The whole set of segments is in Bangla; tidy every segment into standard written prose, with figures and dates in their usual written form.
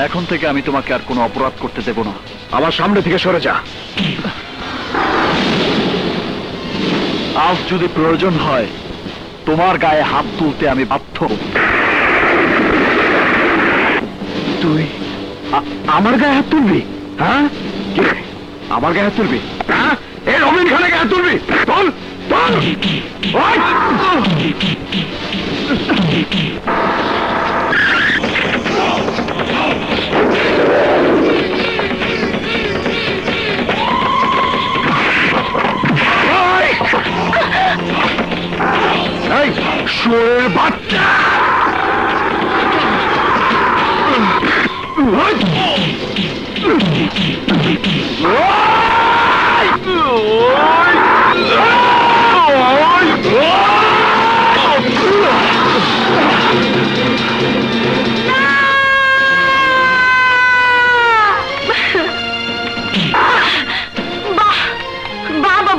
এখন থেকে আমি তোমাকে আর কোনো অপরাধ করতে দেব না। আমার সামনে থেকে সরে যা। আজ যদি প্রয়োজন হয় তোমার গায়ে হাত তুলতে আমি বাধ্য। তুই আমার গায়ে হাত তুলবি? হ্যাঁ, কে আমার গায়ে হাত তুলবি? হ্যাঁ, এই রবিন খানের গায়ে হাত তুলবি? তোল তোল। শুয়োরের বাচ্চা!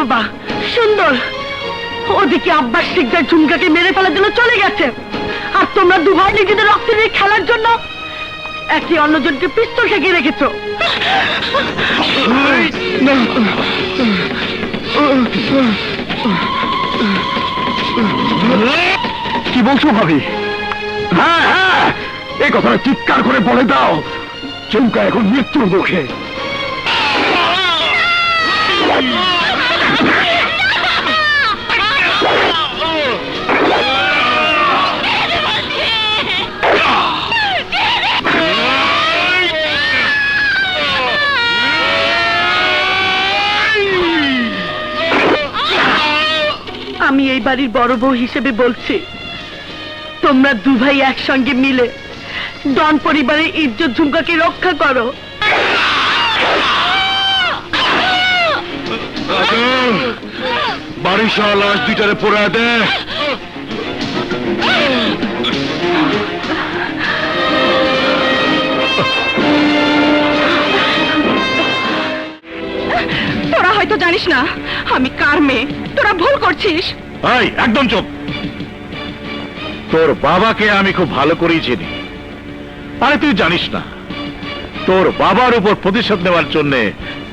বাবা সুন্দর, ওদিকে আব্বাস শিকদার ঝুমকাকে মেরে ফেলার জন্য চলে গেছে, আর তোমরা দু ভাই নিজেদের রক্ত নিয়ে খেলার জন্য একে অন্যজনকে পিস্তল ঠেকিয়ে রেখেছো। কি বলছো ভাবি? হ্যাঁ হ্যাঁ, এই কথাটা চিৎকার করে বলে দাও। ঝুমকা এখন মৃত্যুর মুখে। আমি এই বাড়ির বড় বউ হিসেবে বলছি, তোমরা দু ভাই একসঙ্গে মিলে ডন পরিবারের ইজ্জত ঝুমকাকে রক্ষা করো। বাড়ির সহ লাশ দুইটারে পড়ে দে। তোরা হয়তো জানিস না আমি কার মেয়ে, তোরা ভুল করছিস। এই একদম চুপ। তোর বাবাকে আমি খুব ভালো করেই চিনি। আরে তুই জানিস না, তোর বাবার উপর প্রতিশোধ নেওয়ার জন্য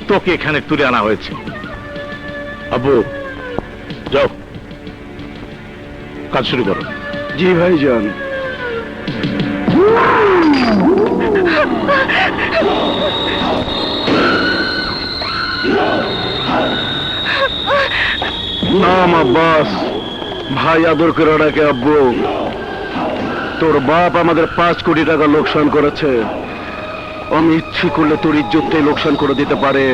তোকে এখানে তুলে আনা হয়েছে। আব্বু যাও, কাজ শুরু করো। জি ভাইজান। নাম আব্বাস, ভাই আদর করে ডাকে আব্বু। তোর বাপ আমাদের 5 কোটি টাকা লোকসান করেছে। আমি ইচ্ছে করলে তোর ইজ্জতটাই লোকসান করে দিতে পারে,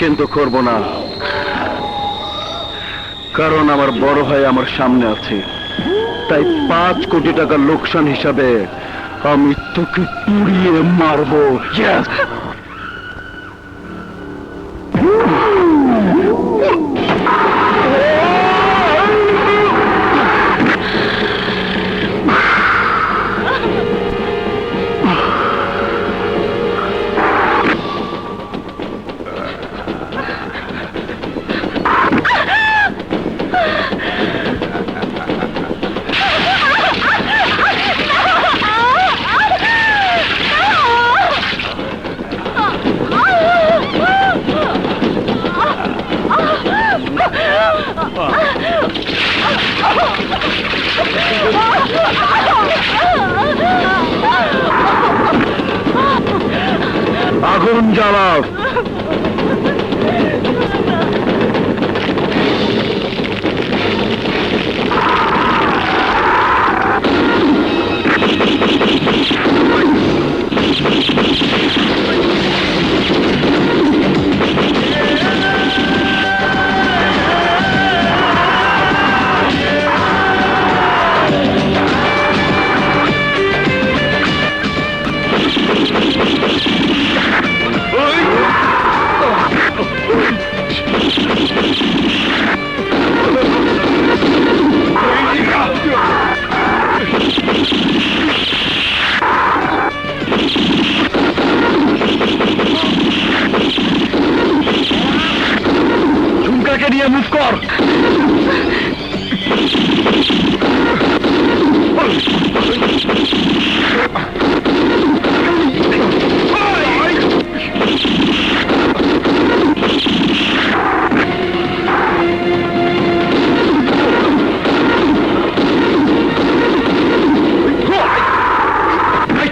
কিন্তু করব না, কারণ আমার বড় ভাই আমার সামনে আছে। তাই 5 কোটি টাকা লোকসান হিসাবে আমি তোকে পুড়িয়ে মারবো। আগুন জ্বালাও।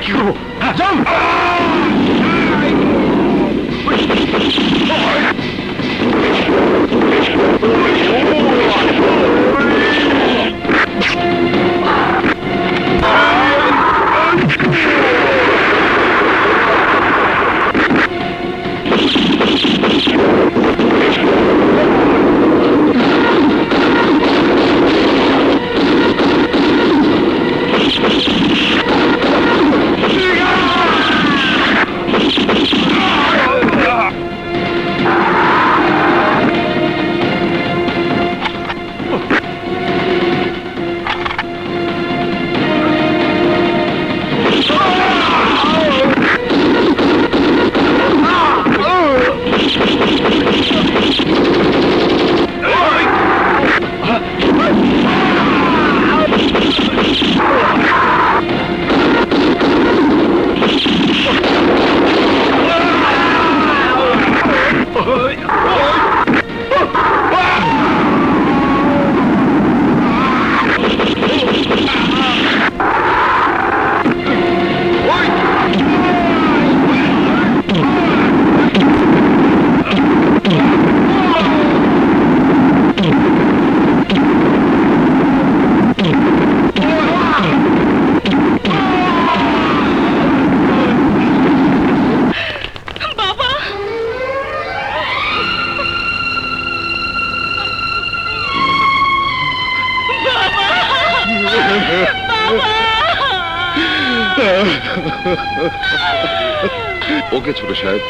কি করবো? যাও। বাবা, ওকে ছোট সাহেব।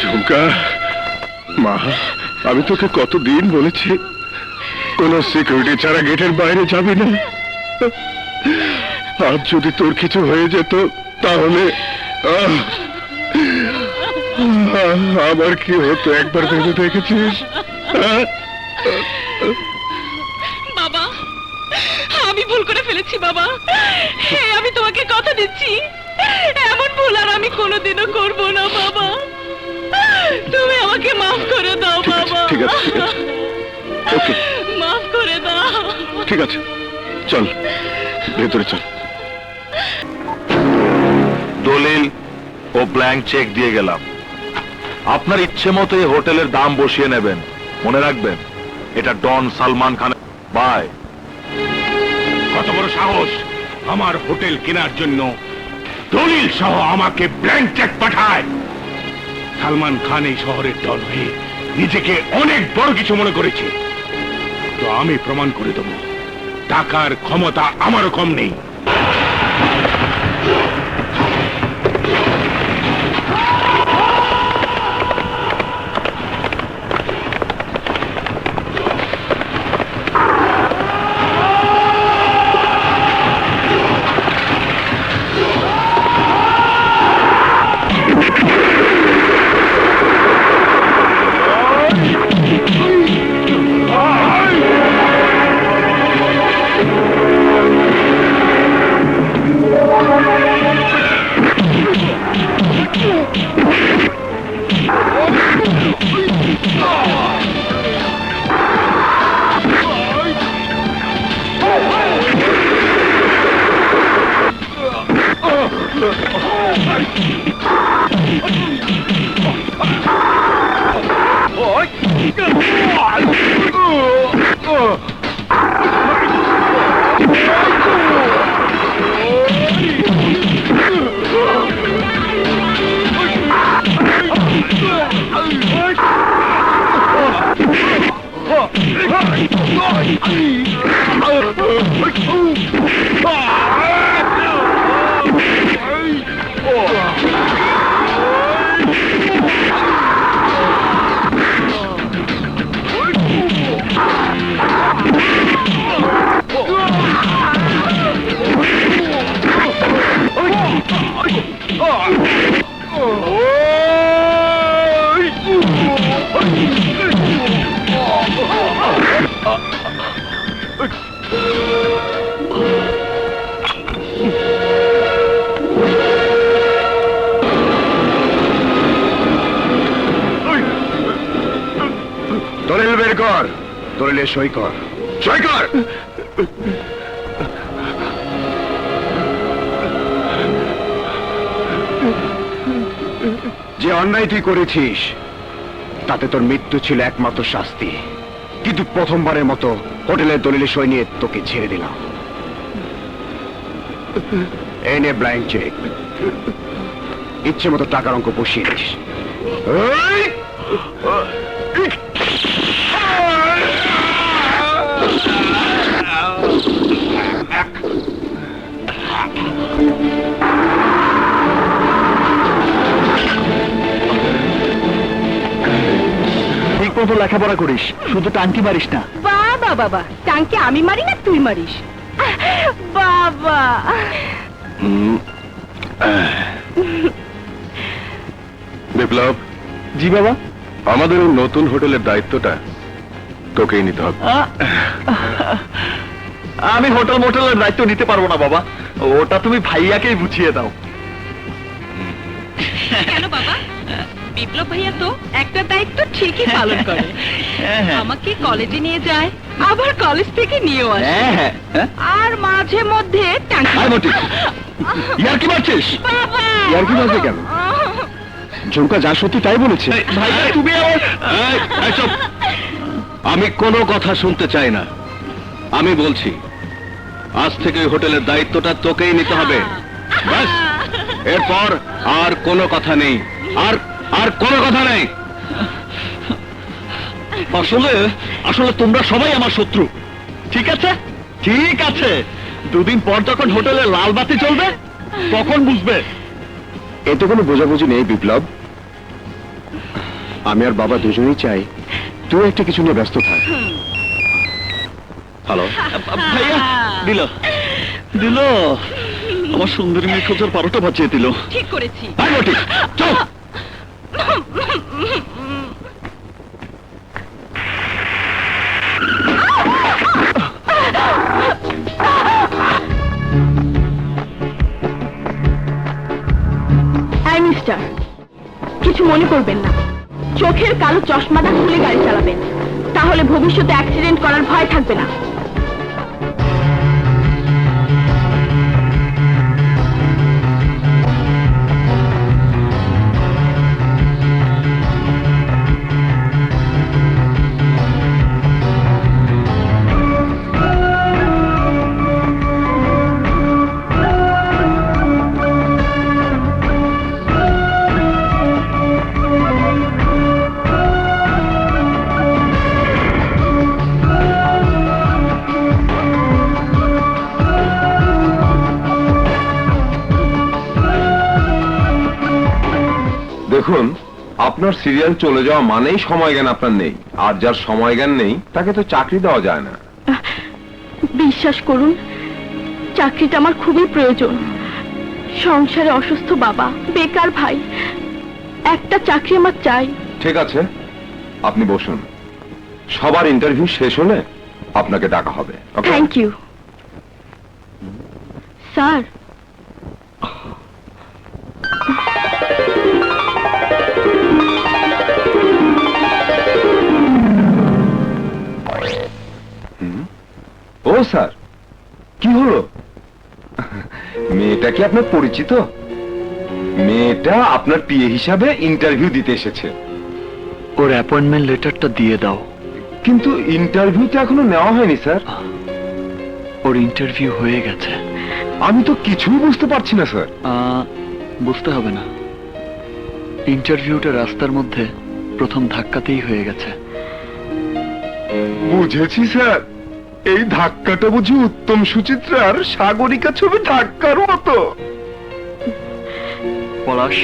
ঝুমকা, মা, আমি তোকে কতদিন বলেছি কোন সিকিউরিটি ছাড়া গেটের বাইরে যাবি না। আজ যদি তোর কিছু হয়ে যেত তাহলে আবার কি হতো একবার ভেবে দেখেছিস? বাবা, আমি ভুল করে ফেলেছি বাবা। আমি তোমাকে কথা দিচ্ছি, এমন ভুল আর আমি কোনোদিনও করব না বাবা। তুমি আমাকে মাফ করে দাও বাবা। ঠিক আছে, ঠিক আছে, ওকে, মাফ করে দাও। ঠিক আছে, চল ভেতরে চল। দলিল ও ব্ল্যাঙ্ক চেক দিয়ে গেলাম। আপনার ইচ্ছে মতো এই হোটেলের দাম বসিয়ে নেবেন। মনে রাখবেন, এটা ডন সালমান খানের বাই। কত বড় সাহস আমার হোটেল কেনার জন্য দলিল সহ আমাকে ব্ল্যাঙ্ক চেক পাঠায়। সালমান খান এই শহরের ডন হয়ে নিজেকে অনেক বড় কিছু মনে করেছে। তো আমি প্রমাণ করে দেব টাকার ক্ষমতা আমারও কম নেই। Oh! কর, দলিলে সই কর, সই কর। যে অন্যায় তুই করেছিস তাতে তোর মৃত্যু ছিল একমাত্র শাস্তি, কিন্তু প্রথমবারের মতো হোটেলের দলিলে সই নিয়ে তোকে ছেড়ে দিলাম। এই নে ব্ল্যাঙ্ক চেক, ইচ্ছে মতো টাকার অঙ্ক বসিয়ে দিস। এই! ঠিক মতো লেখাপড়া করিস, শুধু টাঙ্কি মারিস না। বাবা বাবা, টাঙ্কি আমি মারি না তুই মারিস? বাবা বিপ্লব, জি বাবা। আমাদের এই নতুন হোটেলের দায়িত্বটা তোকেই নিতে হবে। আমি মোটেলের দায়িত্ব নিতে পারবো না বাবা, ওটা তুমি ভাইয়াকেই বুঝিয়ে দাও। কেন বাবা? বিপ্লব ভাইয়া তো একটা দায়িত্ব ঠিকই পালন করে। আমাকে কলেজে নিয়ে যায়, আবার কলেজ থেকে নিয়েও আসে, আর মাঝে মধ্যে টাঙ্কি। ইয়ার কি মারছিস? বাবা! ইয়ার কি মারবে কেন? ঝুমকা যা সত্যি তাই বলেছে। ভাইয়া তুমি আমার আমি কোনো কথা শুনতে চাই না। আমি বলছি, আজ থেকে ওই হোটেলের দায়িত্বটা তোকেই নিতে হবে। ব্যাস, এরপর আর কোনো কথা নেই, আর কোনো কথা নেই। আসলে তোমরা সবাই আমার শত্রু। ঠিক আছে, ঠিক আছে, দুদিন পর যখন হোটেলে লাল বাতি চলবে তখন বুঝবে। এতে কোনো বোঝাবুঝি নেই বিপ্লব। আমি আর বাবা দুজনেই চাই তুই একটা কিছু নিয়ে ব্যস্ত থাক। হ্যালো, ভাইয়া দিল দিল আমার সুন্দরী মেয়ে খোঁজার 12টা বাজিয়ে দিল। ঠিক করেছি। চল। হ্যাঁ মিস্টার, কিছু মনে করবেন না। চোখের কালো চশমাটা খুলে গাড়ি চালাবেন, তাহলে ভবিষ্যতে অ্যাক্সিডেন্ট করার ভয় থাকবে না। দেখুন, আপনার সিরিয়াল চলে যাওয়া মানেই সময় জ্ঞান আপনার নেই, আর যার সময় জ্ঞান নেই তাকে তো চাকরি দেওয়া যায় না। বিশ্বাস করুন, চাকরিটা আমার খুবই প্রয়োজন। সংসারে অসুস্থ বাবা, বেকার ভাই, একটা চাকরি আমার চাই। ঠিক আছে, আপনি বসুন, সবার ইন্টারভিউ শেষ হলে আপনাকে ডাকা হবে। ওকে? Thank you sir. ও স্যার, কি হলো? মেয়েটা কি আপনার পরিচিত? মেয়েটা আপনার পিএ হিসাবে ইন্টারভিউ দিতে এসেছে। ওর অ্যাপয়েন্টমেন্ট লেটারটা দিয়ে দাও। কিন্তু ইন্টারভিউ তো এখনো নেওয়া হয়নি স্যার। ওর ইন্টারভিউ হয়ে গেছে। আমি তো কিছুই বুঝতে পারছি না স্যার। বুঝতে হবে না, ইন্টারভিউটা রাস্তার মধ্যে প্রথম ধাক্কাতেই হয়ে গেছে। বুঝেছি স্যার, এই ধাক্কাটা বুঝি উত্তম সুচিত্রার সাগরিকা ছবি ধাক্কার মতো। পলাশ,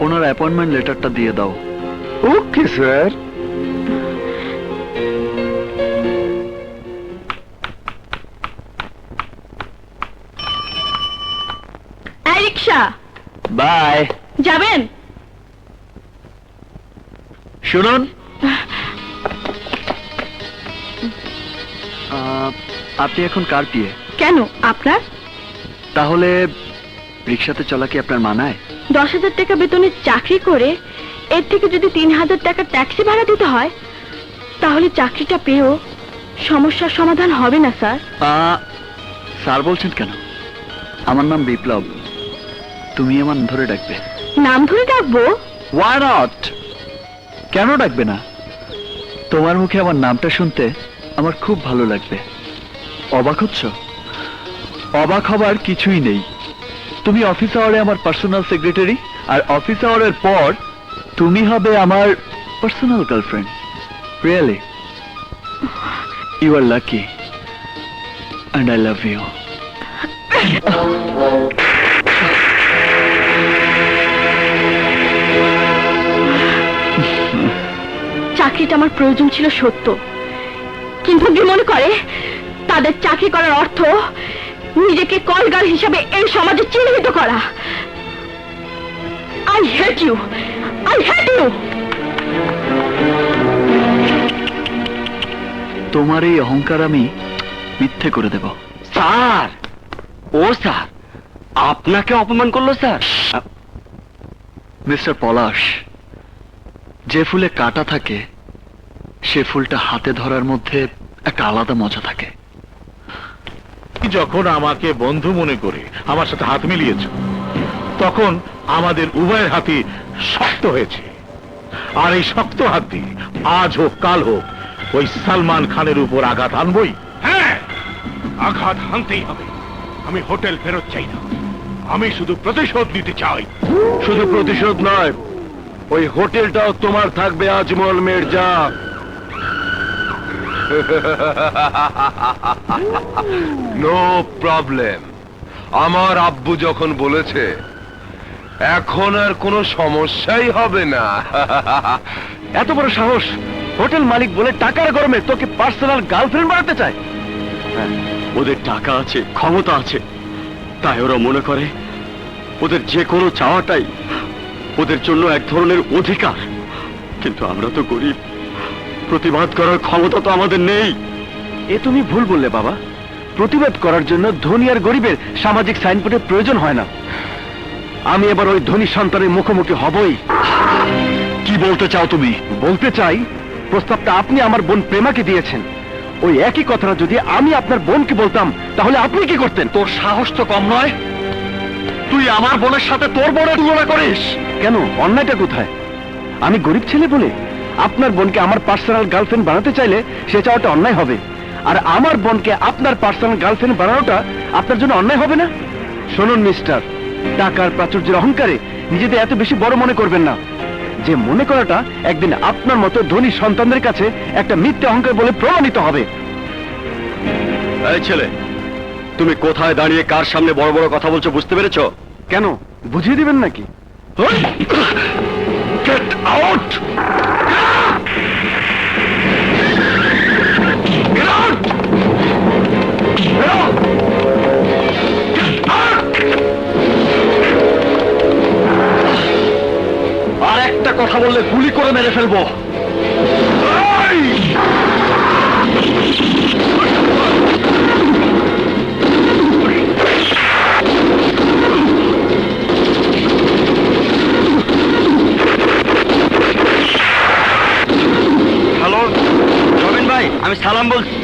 ওনার অ্যাপয়েন্টমেন্ট লেটারটা দিয়ে দাও। Okay sir. এই রিক্সা, বাই। যাবেন? শুনুন, আপনি এখন কার পিয়ে? কেন, আপনার? তাহলে রিক্সাতে চলা কি আপনার মানায়? 10,000 টাকা বেতনের চাকরি করে এর থেকে যদি 3,000 টাকা ট্যাক্সি ভাড়া দিতে হয়, তাহলে চাকরিটা পেয়েও সমস্যার সমাধান হবে না স্যার। স্যার বলছেন কেন? আমার নাম বিপ্লব, তুমি আমার ধরে ডাকবে। নাম ধরে ডাকবো? Why not? কেন ডাকবে না? তোমার মুখে আমার নামটা শুনতে আমার খুব ভালো লাগবে। অবাক হচ্ছ? অবাক হবার কিছুই নেই। তুমি অফিস আওয়ারে আমার পার্সোনাল সেক্রেটারি, আর অফিস আওয়ারের পর তুমি হবে আমার personal girlfriend. Really, you are lucky and I love you. চাকরিটা আমার প্রয়োজন ছিল সত্য, কিন্তু কি মনে করে তাদের চাকরি করার অর্থ নিজেকে কলগার হিসাবে এই সমাজে চিহ্নিত করা। I hate you, I hate you. তোমার এই অহংকার আমি মিথ্যে করে দেব। স্যার, ও স্যার, আপনাকে অপমান করলো স্যার? মিস্টার পলাশ, যে ফুলে কাঁটা থাকে সে ফুলটা হাতে ধরার মধ্যে একটা আলাদা মজা থাকে। যখন আমাকে বন্ধু মনে করে আমার সাথে হাত মিলিয়েছ, তখন আমাদের উভয়ের হাতই শক্ত হয়েছে। আর এই শক্ত হাত দিয়ে আজ হোক কাল হোক ওই সালমান খানের উপর আঘাত আনবই। হ্যাঁ, আঘাত হানতেই হবে। আমি হোটেল ফেরত চাই না, আমি শুধু প্রতিশোধ নিতে চাই। শুধু প্রতিশোধ নয়, ওই হোটেলটাও তোমার থাকবে আজমল মির্জা। No problem. আমার আব্বু যখন বলেছে এখন আর কোনো সমস্যাই হবে না। এত বড় সাহস! হোটেল মালিক বলে টাকার গরমে তোকে পার্সোনাল গার্লফ্রেন্ড বানাতে চায়। ওদের টাকা আছে, ক্ষমতা আছে, তাই ওরা মনে করে ওদের যে কোনো চাওয়াটাই ওদের জন্য এক ধরনের অধিকার। কিন্তু আমরা তো গরিব, প্রতিবাদ করার ক্ষমতা তো আমাদের নেই। এ তুমি ভুল বললে বাবা। প্রতিবাদ করার জন্য ধনী আর গরিবের সামাজিক সাইনবোর্ডের প্রয়োজন হয় না। আমি এবার ওই ধনী সন্তানের মুখোমুখি হবই। কি বলতে চাও তুমি? বলতে চাই, প্রস্তাবটা আপনি আমার বোন প্রেমাকে দিয়েছেন। ওই একই কথাটা যদি আমি আপনার বোনকে বলতাম, তাহলে আপনি কি করতেন? তোর সাহস তো কম নয়, তুই আমার বোনের সাথে তোর বোনের তুলনা করিস। কেন? অন্যায়টা কোথায়? আমি গরিব ছেলে বলে আপনার বোনকে আমার পার্সোনাল গার্লফ্রেন্ড বানাতে চাইলে সে চাওয়াটা অন্যায় হবে, আর আমার বোনকে আপনার পার্সোনাল গার্লফ্রেন্ড বানানোটা আপনার জন্য অন্যায় হবে না? শুনুন মিস্টার, টাকার প্রাচুর্যের অহংকারে নিজেদের এত বেশি বড় মনে করবেন না। যে মনে করাটা একদিন আপনার মতো ধনী সন্তানদের কাছে একটা মিথ্যে অহংকার বলে প্রমাণিত হবে। এই ছেলে, তুমি কোথায় দাঁড়িয়ে কার সামনে বড় বড় কথা বলছো বুঝতে পেরেছো? কেন, বুঝিয়ে দিবেন নাকি? Get out! আর একটা কথা বললে গুলি করে মেরে ফেলবো। হ্যালো রবিন ভাই, আমি সালাম বলছি।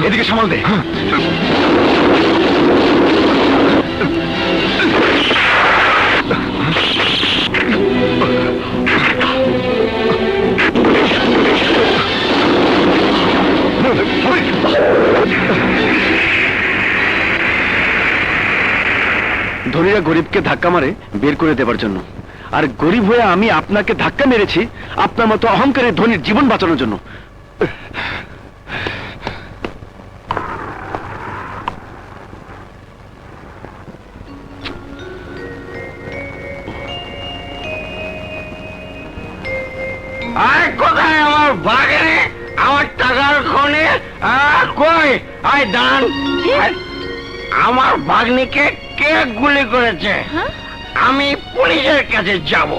এদিকে সামাল দে। গরিবকে ধাক্কা মারে বের করে দেবার জন্য, আর গরিব হয়ে আমি আপনাকে ধাক্কা মেরেছি আপনার মতো অহংকারী ধনীর জীবন বাঁচানোর জন্য। আর কোথায় আমার বাগানে আমার টাকার খনি? কই আয় দান, আমার ভাগ্নিকে কে গুলি করেছে? আমি পুলিশের কাছে যাব,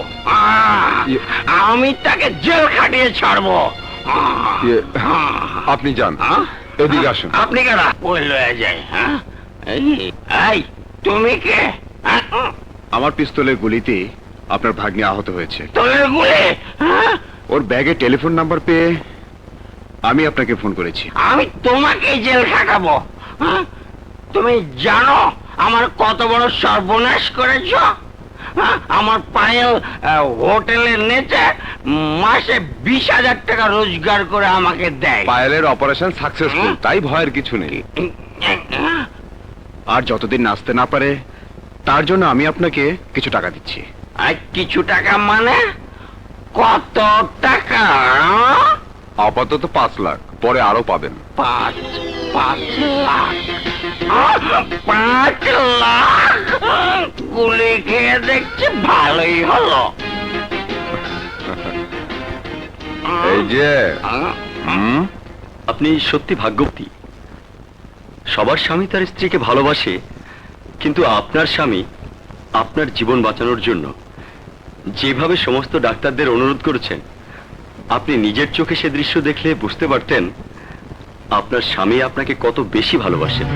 আমি তাকে জেল খাটিয়ে ছাড়বো। আপনি যান, এদিকে আসুন। আপনি কেন ওই লয়ে যায়? এই তুমি কে? আমার পিস্তলের গুলিতে আপনার ভাগ্নি আহত হয়েছে। তোর গুলি? ওর ব্যাগে টেলিফোন নাম্বার পেয়ে আমি আপনাকে ফোন করেছি। আমি তোমাকে জেল খাটাবো। তুমি জানো আমার কত বড় সর্বনাশ করেছ? আমার পায়েল হোটেলের নেচে মাসে 20,000 টাকা রোজগার করে আমাকে দেয়। পায়েলের অপারেশন সাকসেসফুল, তাই ভয়ের কিছু নেই। আর যতদিন নাচতে না পারে তার জন্য আমি আপনাকে কিছু টাকা দিচ্ছি। আর কিছু টাকা মানে কত টাকা? আপাতত 5 লাখ, পরে আরো পাবেন। 5 লাখ? 5 লাখ? গুলি খেয়ে দেখছি ভালোই হলো। এই যে আপনি সত্যি ভাগ্যবতী। সবার স্বামী তার স্ত্রীকে ভালোবাসে, কিন্তু আপনার স্বামী আপনার জীবন বাঁচানোর জন্য যেভাবে সমস্ত ডাক্তারদের অনুরোধ করেছেন, আপনি নিজের চোখে সে দৃশ্য দেখলে বুঝতে পারতেন আপনার স্বামী আপনাকে কত বেশি ভালোবাসেন।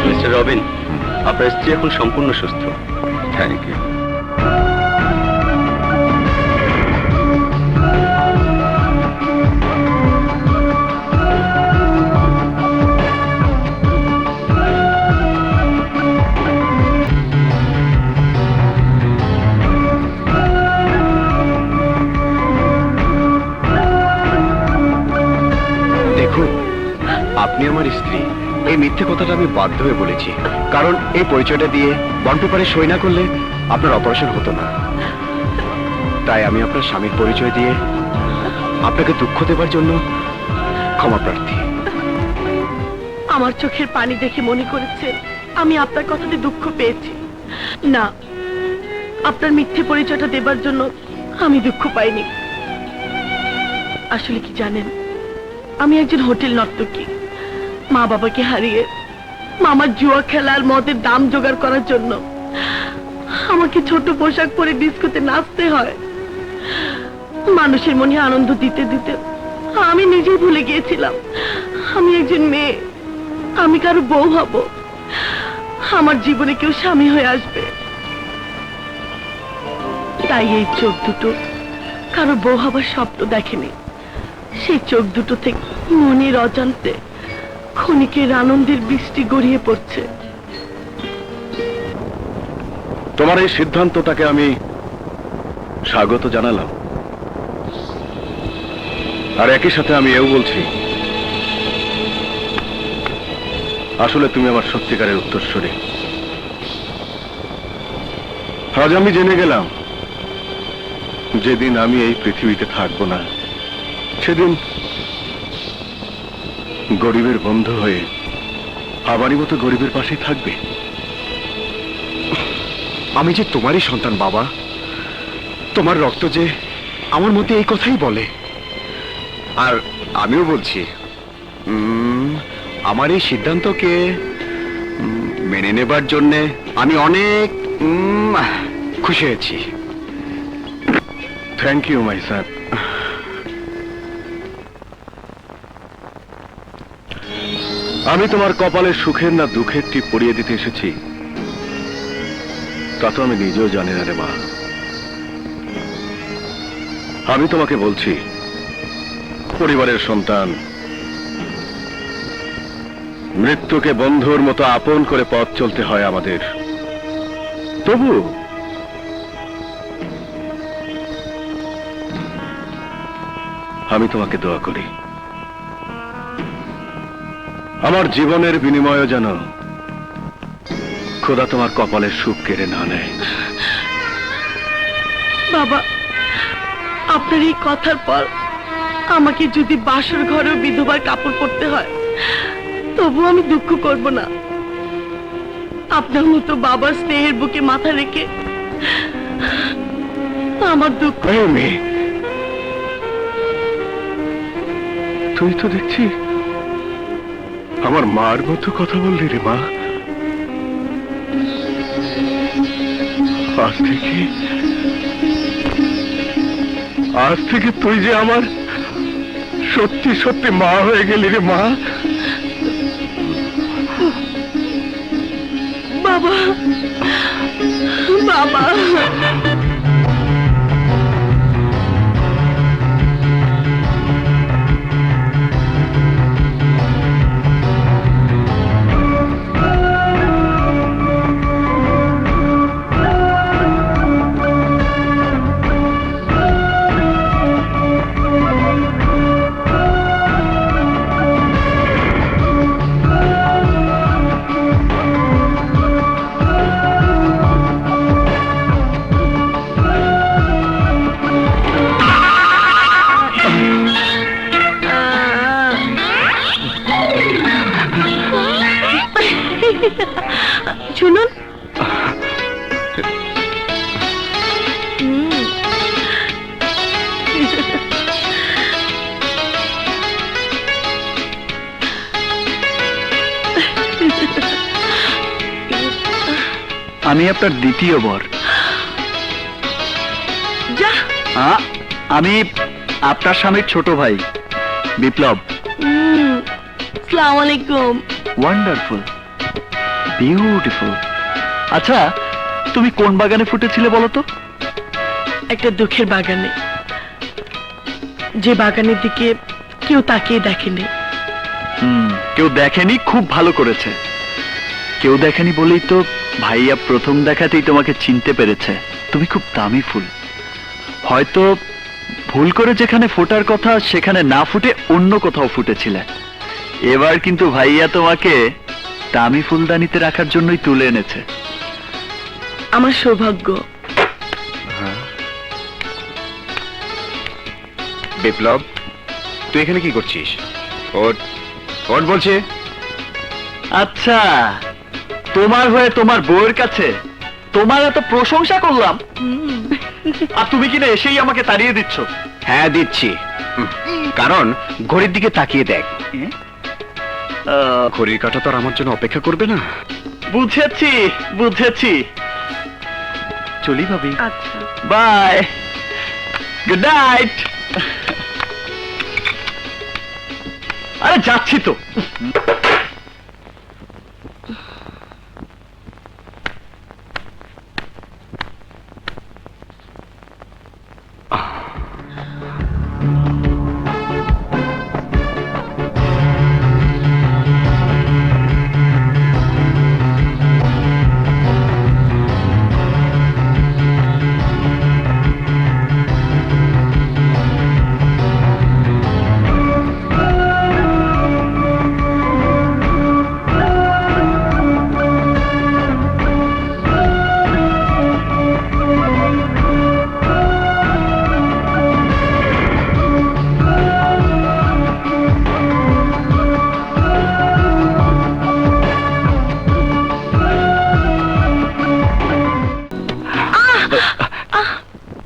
মিস্টার রবিন, আপনার স্ত্রী এখন সম্পূর্ণ সুস্থ। Thank you. দেখুন, আপনি আমার স্ত্রী, এই মিথ্যে কথাটা আমি বাধ্য হয়ে বলেছি, কারণ এই পরিচয়টা দিয়ে বন্ড পেপারে সই না করলে আপনার অপারেশন হতো না। তাই আমি আপনার স্বামীর পরিচয় দিয়ে আপনাকে দুঃখ দেবার জন্য ক্ষমা প্রার্থী। আমার চোখের পানি দেখে মনে করেছে আমি আপনার কথাতে দুঃখ পেয়েছি। না, আপনার মিথ্যে পরিচয়টা দেবার জন্য আমি দুঃখ পাইনি। আসলে কি জানেন, আমি একজন হোটেল নর্তকী। মা বাবাকে হারিয়ে মামার জুয়া খেলার মদের দাম জোগাড় করার জন্য আমাকে ছোট পোশাক পরে ডিস্কোতে নাচতে হয়। মানুষের মনে আনন্দ দিতে দিতে আমি নিজেই ভুলে গিয়েছিলাম আমি একজন মেয়ে, আমি কারো বউ হব, আমার জীবনে কেউ স্বামী হয়ে আসবে। তাই এই চোখ দুটো কারো বউ হবার স্বপ্ন দেখেনি। সেই চোখ দুটো থেকে মনের অজান্তে ক্ষণিকের আনন্দের বৃষ্টি গড়িয়ে পড়ছে। তোমার এই সিদ্ধান্তটাকে আমি স্বাগত জানালাম, আর একই সাথে আমি এও বলছি আসলে তুমি আমার সত্যিকারের উত্তরসূরি। আজ আমি জেনে গেলাম যেদিন আমি এই পৃথিবীতে থাকবো না, সেদিন গরিবের বন্ধু হয়ে আমারই মতো গরিবের পাশেই থাকবে। আমি যে তোমারই সন্তান বাবা, তোমার রক্ত যে আমার মধ্যে এই কথাই বলে। আর আমিও বলছি আমার এই সিদ্ধান্তকে মেনে নেবার জন্যে আমি অনেক খুশি হয়েছি। থ্যাংক ইউ মাই সন। আমি তোমার কপালে সুখের না দুঃখের টিপ পরিয়ে দিতে এসেছি তা তো আমি নিজেও জানি না রে মা। আমি তোমাকে বলছি, পরিবারের সন্তান, মৃত্যুকে বন্ধুর মতো আপন করে পথ চলতে হয় আমাদের। তবু আমি তোমাকে দোয়া করি আমার জীবনের বিনিময়ে যেন খোদা তোমার কপালের সুখ কেড়ে না নেয়। বাবা, আপনার এই কথার পর আমাকে যদি বাসর ঘরেও বিধবার কাপড় পরতে হয় তবু আমি দুঃখ করব না। আপনার মতো বাবার স্নেহের বুকে মাথা রেখে আমার দুঃখ। এই মেয়ে, তুই তো দেখছি আমার মার মতো কথা বললি রে মা। আজ থেকে তুই যে আমার সত্যি সত্যি মা হয়ে গেলি রে মা। বাবা, বাবা। শুনুন, আমি আপনার দ্বিতীয় বর। যা। আমি আপনার স্বামীর ছোট ভাই বিপ্লব। আসসালামু আলাইকুম। Wonderful, beautiful. আচ্ছা, তুমি কোন বাগানে ফুটেছিলে বলো তো? একটা দুঃখের বাগানে, যে বাগানের দিকে কেউ তাকিয়ে দেখেনি। কেউ দেখেনি, খুব ভালো করেছে। কেউ দেখেনি বলেই তো ভাইয়া প্রথম দেখাতেই তোমাকে চিনতে পেরেছে। তুমি খুব দামি ফুল। হয়তো ভুল করে যেখানে ফোটার কথা সেখানে না ফুটে অন্য কোথাও ফুটেছিলে। এবার কিন্তু ভাইয়া তোমাকে দামি ফুলদানিতে রাখার জন্যই তুলে এনেছে। আমার সৌভাগ্য। বিপ্লব, তুই এখানে কি করছিস? ওট ওট বলছে। আচ্ছা, তোমার হয়ে তোমার বউয়ের কাছে তোমার এত প্রশংসা করলাম, আর তুমি কিনা এসেই আমাকে তাড়িয়ে দিচ্ছ। হ্যাঁ দিচ্ছি, কারণ ঘড়ির দিকে তাকিয়ে দেখ। ঘড়ির কাঁটা তো আর আমার জন্য অপেক্ষা করবে না। বুঝেছি বুঝেছি। চলি ভাবি। আচ্ছা, বাই, গুড নাইট। আরে যাচ্ছি তো।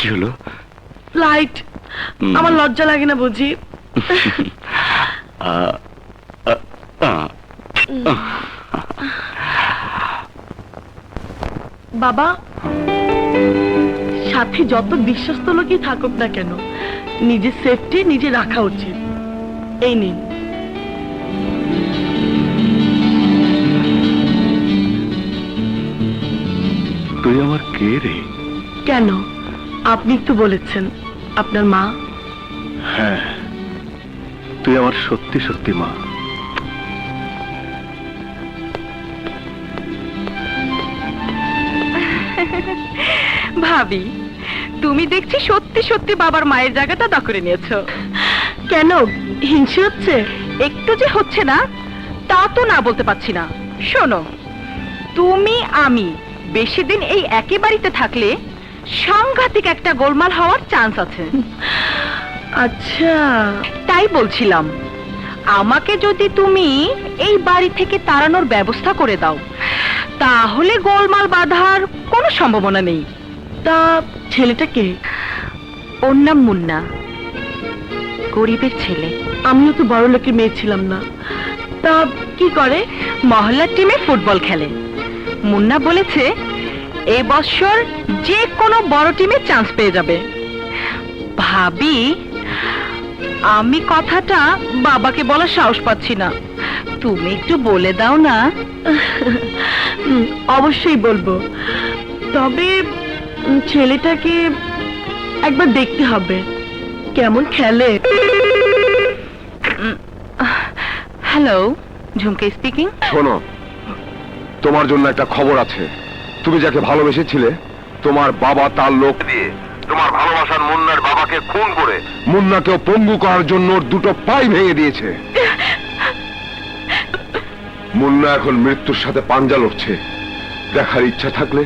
কি হলো? ফ্লাইট। আমার লজ্জা লাগে না বুঝি? বাবা, সাথে যত বিশ্বস্ত লোকই থাকুক না কেন, নিজের সেফটি নিজে রাখা উচিত। এই নিন। তুই আমার কে রে? কেন, আপনি তো বলেছেন আপনার মা। হ্যাঁ, তুই আমার সত্যি সত্যি মা। ভাবি, তুমি দেখছি সত্যি সত্যি বাবার মায়ের জায়গাটা দখলে নিয়েছো। কেন, হিংসে হচ্ছে? একটু যে হচ্ছে না, তা তো না বলতে পারছি না। শোনো, তুমি আমি বেশি দিন এই একই বাড়িতে থাকলে সাংঘাতিক একটা গোলমাল হওয়ার চান্স আছে। আচ্ছা, তাই বলছিলাম, আমাকে যদি তুমি এই বাড়ি থেকে তাড়ানোর ব্যবস্থা করে দাও, তাহলে গোলমাল বাঁধার কোনো সম্ভাবনা নেই। তা ছেলেটা কে? ওর নাম মুন্না, গরিবের ছেলে। আমিও তো বড় লোকের মেয়ে ছিলাম না। তা কি করে? মহল্লার টিমে ফুটবল খেলে। মুন্না বলেছে এবছর যে কোনো বড় টিমে চান্স পেয়ে যাবে। ভাবি, আমি কথাটা বাবাকে বলার সাহস পাচ্ছি না, তুমি একটু বলে দাও না। অবশ্যই বলবো, তবে ছেলেটাকে একবার দেখতে হবে কেমন খেলে। Hello, Jhumke speaking. শোনো, তোমার জন্য একটা খবর আছে। তুমি যাকে ভালোবেসেছিলে, তোমার বাবা তার লোক দিয়ে তোমার ভালোবাসার মুন্নার বাবাকে খুন করে মুন্নাকেও পঙ্গু করার জন্য ওর দুটো পাই ভেঙে দিয়েছে। মুন্না এখন মৃত্যুর সাথে পাঞ্জা লড়ছে। দেখার ইচ্ছা থাকলে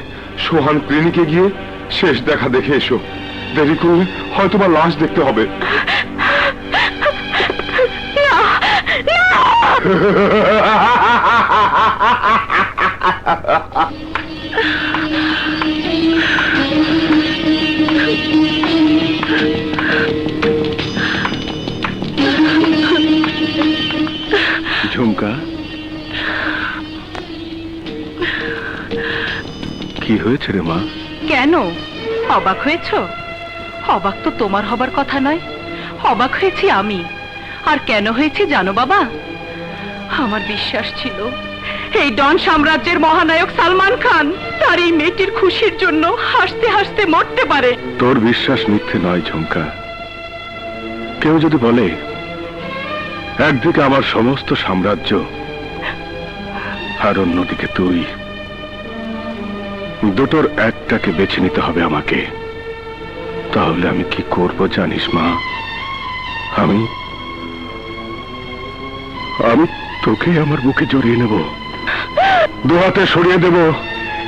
সোহান ক্লিনিকে গিয়ে শেষ দেখা দেখে এসো। দেরি করলে হয়তো বা লাশ দেখতে হবে। ঝুমকা, কি হয়েছে রে মা? কেন অবাক হয়েছো? অবাক তো তোমার হবার কথা নয়, অবাক হয়েছি আমি। আর কেন হয়েছে জানো বাবা? আমার বিশ্বাস ছিল এই ডন সাম্রাজ্যের মহানায়ক সালমান খান তার এই মেয়েটির খুশির জন্য হাসতে হাসতে মরতে পারে। তোর বিশ্বাস মিথ্যে নয় ঝুমকা। কেউ যদি বলে একদিকে আমার সমস্ত সাম্রাজ্য আর অন্যদিকে তুই, দুটোর একটাকে বেছে নিতে হবে আমাকে, তাহলে আমি কি করব জানিস মা? আমি তোকেই আমার বুকে জড়িয়ে নেব, দুহাতে সরিয়ে দেব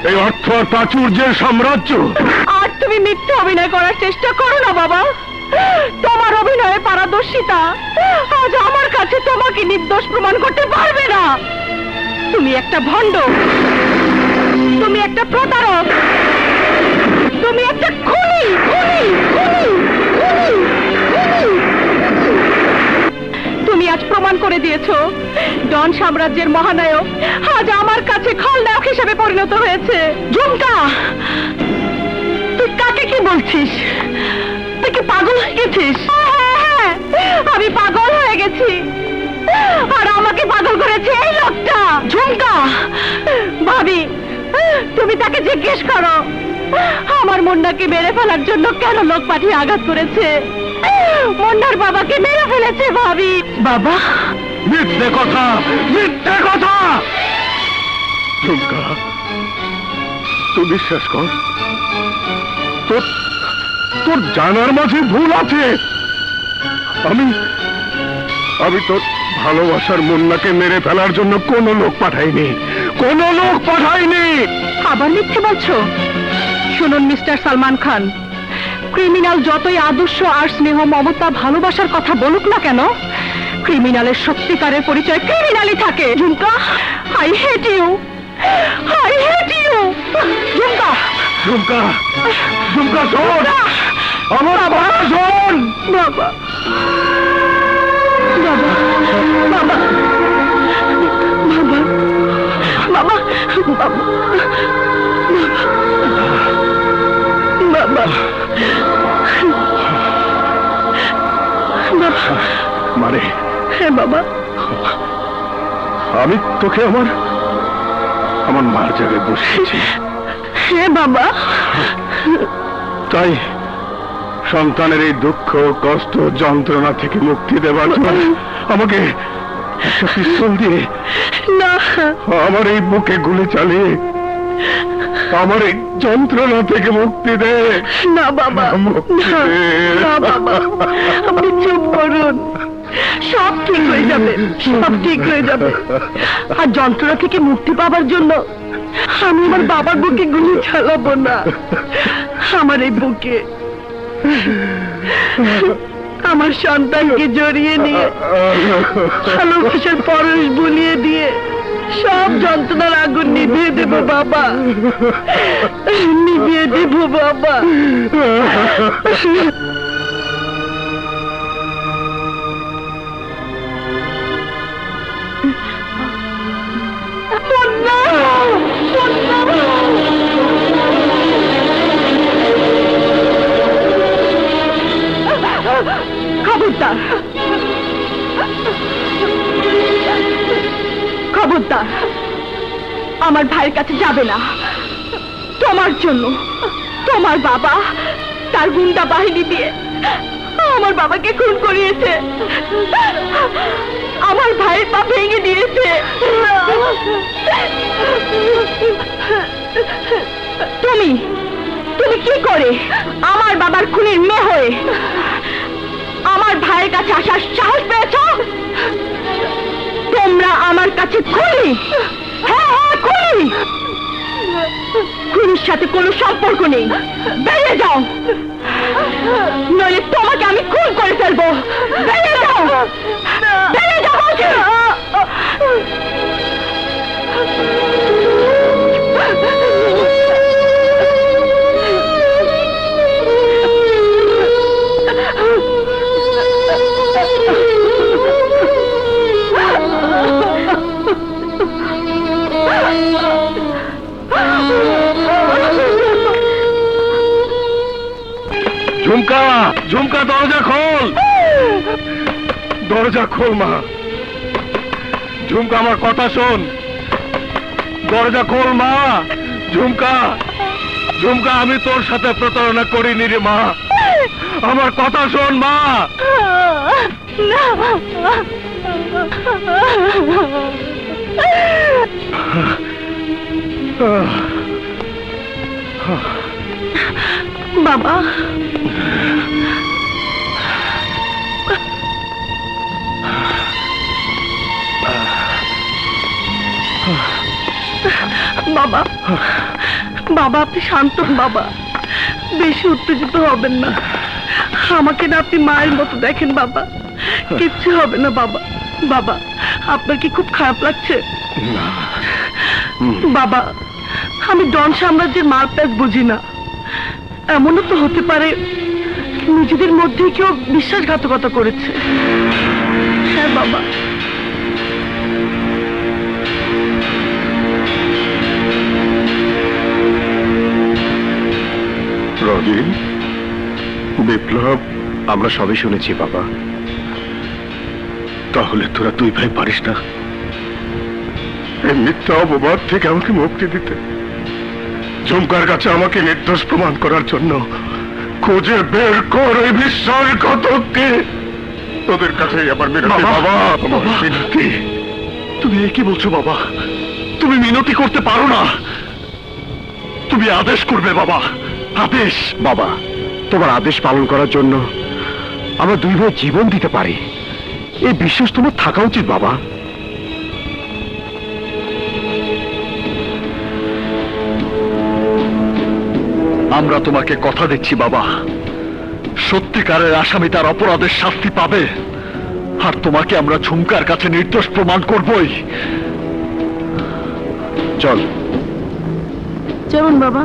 এই অর্থ আর প্রাচুর্যের সাম্রাজ্য। আর তুমি মিথ্যে অভিনয় করার চেষ্টা করো না বাবা। তোমার অভিনয়ে পারদর্শিতা আজ আমার কাছে তোমাকে নির্দোষ প্রমাণ করতে পারবে না। তুমি একটা ভণ্ড, তুমি একটা প্রতারক, তুমি একটা খুনি, খুনি, খুনি, খুনি, খুনি। তুমি আজ প্রমাণ করে দিয়েছো ডন সাম্রাজ্যের মহানায়ক আজ আমার কাছে খলনায়ক হিসেবে পরিণত হয়েছে। ঝুমকা, তুই কাকে কি বলছিস? তুই কি পাগল হয়ে গেছিস? হ্যাঁ, আমি পাগল হয়ে গেছি, আর আমাকে পাগল করেছে এই লোকটা। ঝুমকা ভাবি, তুমি তাকে জিজ্ঞেস করো আমার মুন্নাকে মেরে ফেলার জন্য কেন লোক পাঠিয়ে আঘাত করেছে। মুন্নার বাবাকে মেরে ফেলেছে ভাবি। বাবা? মিথ্যে কথা, মিথ্যে কথা। ঝুমকা, তুই বিশ্বাস কর, তোর জানার মাঝে ভুল আছে। আমি তোর ভালোবাসার মুন্নাকে মেরে ফেলার জন্য কোনো লোক পাঠাইনি, কোনো লোক পাঠাইনি। আবার মিথ্যে বলছো? শুনুন মিস্টার সালমান খান, ক্রিমিনাল যতই আদর্শ আর স্নেহ মমতা ভালোবাসার কথা বলুক না কেন, ক্রিমিনালের সত্যিকারের পরিচয় ক্রিমিনালই থাকে। Jhumka, I hate you, I hate you. Jhumka, Jhumka, Jhumka শোন, আমার কথা শোন। বাবা, বাবা, বাবা, বাবা, বাবা, বাবা, বাবা, মানে হ্যাঁ বাবা, আমি তোকে আমার মার জায়গায় বসিয়েছি। হ্যাঁ বাবা। তাই সন্তানের এই দুঃখ, কষ্ট, যন্ত্রণা থেকে মুক্তি দেওয়ার জন্য আমাকে একটা পিস্তল দিয়ে না, আমার এই বুকে গুলি চালিয়ে আমার এই যন্ত্রণা থেকে মুক্তি দে। না বাবা, মুক্তি না, দে। না বাবা, আপনি চুপ করুন। সব ঠিক হয়ে যাবে, সব ঠিক হয়ে যাবে। আর যন্ত্রণা থেকে মুক্তি পাওয়ার জন্য আমি আমার বাবার বুকে গুলি চালাবো না। আমার এই বুকে আমার সন্তানকে জড়িয়ে নিয়ে ভালোবাসার পরশ বুলিয়ে দিয়ে সব যন্ত্রণার আগুন নিভিয়ে দেব বাবা, নিভিয়ে দেব বাবা। মুন্না! মুন্না! খবরদার, খবরদার আমার ভাইয়ের কাছে যাবে না। তোমার জন্য তোমার বাবা তার গুন্ডা বাহিনী দিয়ে আমার বাবাকে খুন করিয়েছে, আমার ভাইয়ের পা ভেঙে দিয়েছে। তুমি তুমি কি করে আমার বাবার খুনির মেয়ে হয়ে আমার ভাইয়ের কাছে আসার সাহস পেয়েছ? তোমরা আমার কাছে খুনি, হ্যাঁ হ্যাঁ খুনি। খুনির সাথে কোনো সম্পর্ক নেই, বেরিয়ে যাও, নইলে তোমাকে আমি খুন করে ফেলবো। বেরিয়ে যাও, বেরিয়ে যাও বলছি। ঝুমকা, ঝুমকা দরজা খোল, দরজা খোল মা। ঝুমকা আমার কথা শোন, দরজা খোল মা। ঝুমকা, ঝুমকা আমি তোর সাথে প্রতারণা করিনি রে মা, আমার কথা শোন মা। বাবা, বাবা, বাবা আপনি শান্ত হন বাবা, বেশি উত্তেজিত হবেন না। আমাকে না আপনি মায়ের মতো দেখেন বাবা, কিচ্ছু হবে না বাবা। বাবা আপনার কি খুব খারাপ লাগছে? বাবা আমি ডন সাম্রাজ্যের মারপ্যাচ বুঝি না, এমনও তো হতে পারে নিজেদের মধ্যে কেউ বিশ্বাসঘাতকতা করেছে। হ্যাঁ বাবা। রবিন, বিপ্লব, আমরা সবই শুনেছি বাবা। তাহলে তোরা দুই ভাই পারিস না এই মিথ্যা অপবাদ থেকে আমাকে মুক্তি দিতে? ঝুমকার কাছে আমাকে নির্দোষ প্রমাণ করার জন্য খুঁজে বের কর ওই বিশ্বাসঘাতককে। তোদের কাছে আমার মিনতি বাবা, আমার মিনতি। তুমি কি বলছো বাবা? তুমি মিনতি করতে পারো না, তুমি আদেশ করবে বাবা, আদেশ। বাবা, তোমার আদেশ পালন করার জন্য আমরা দুই ভাই জীবন দিতে পারি, এই বিশ্বাস তোমার থাকা উচিত বাবা। আমরা তোমাকে কথা দিচ্ছি বাবা, সত্যিকারের আসামি তার অপরাধের শাস্তি পাবে, আর তোমাকে আমরা ঝুমকার কাছে নির্দোষ প্রমাণ করবই। চল। যেমন বাবা।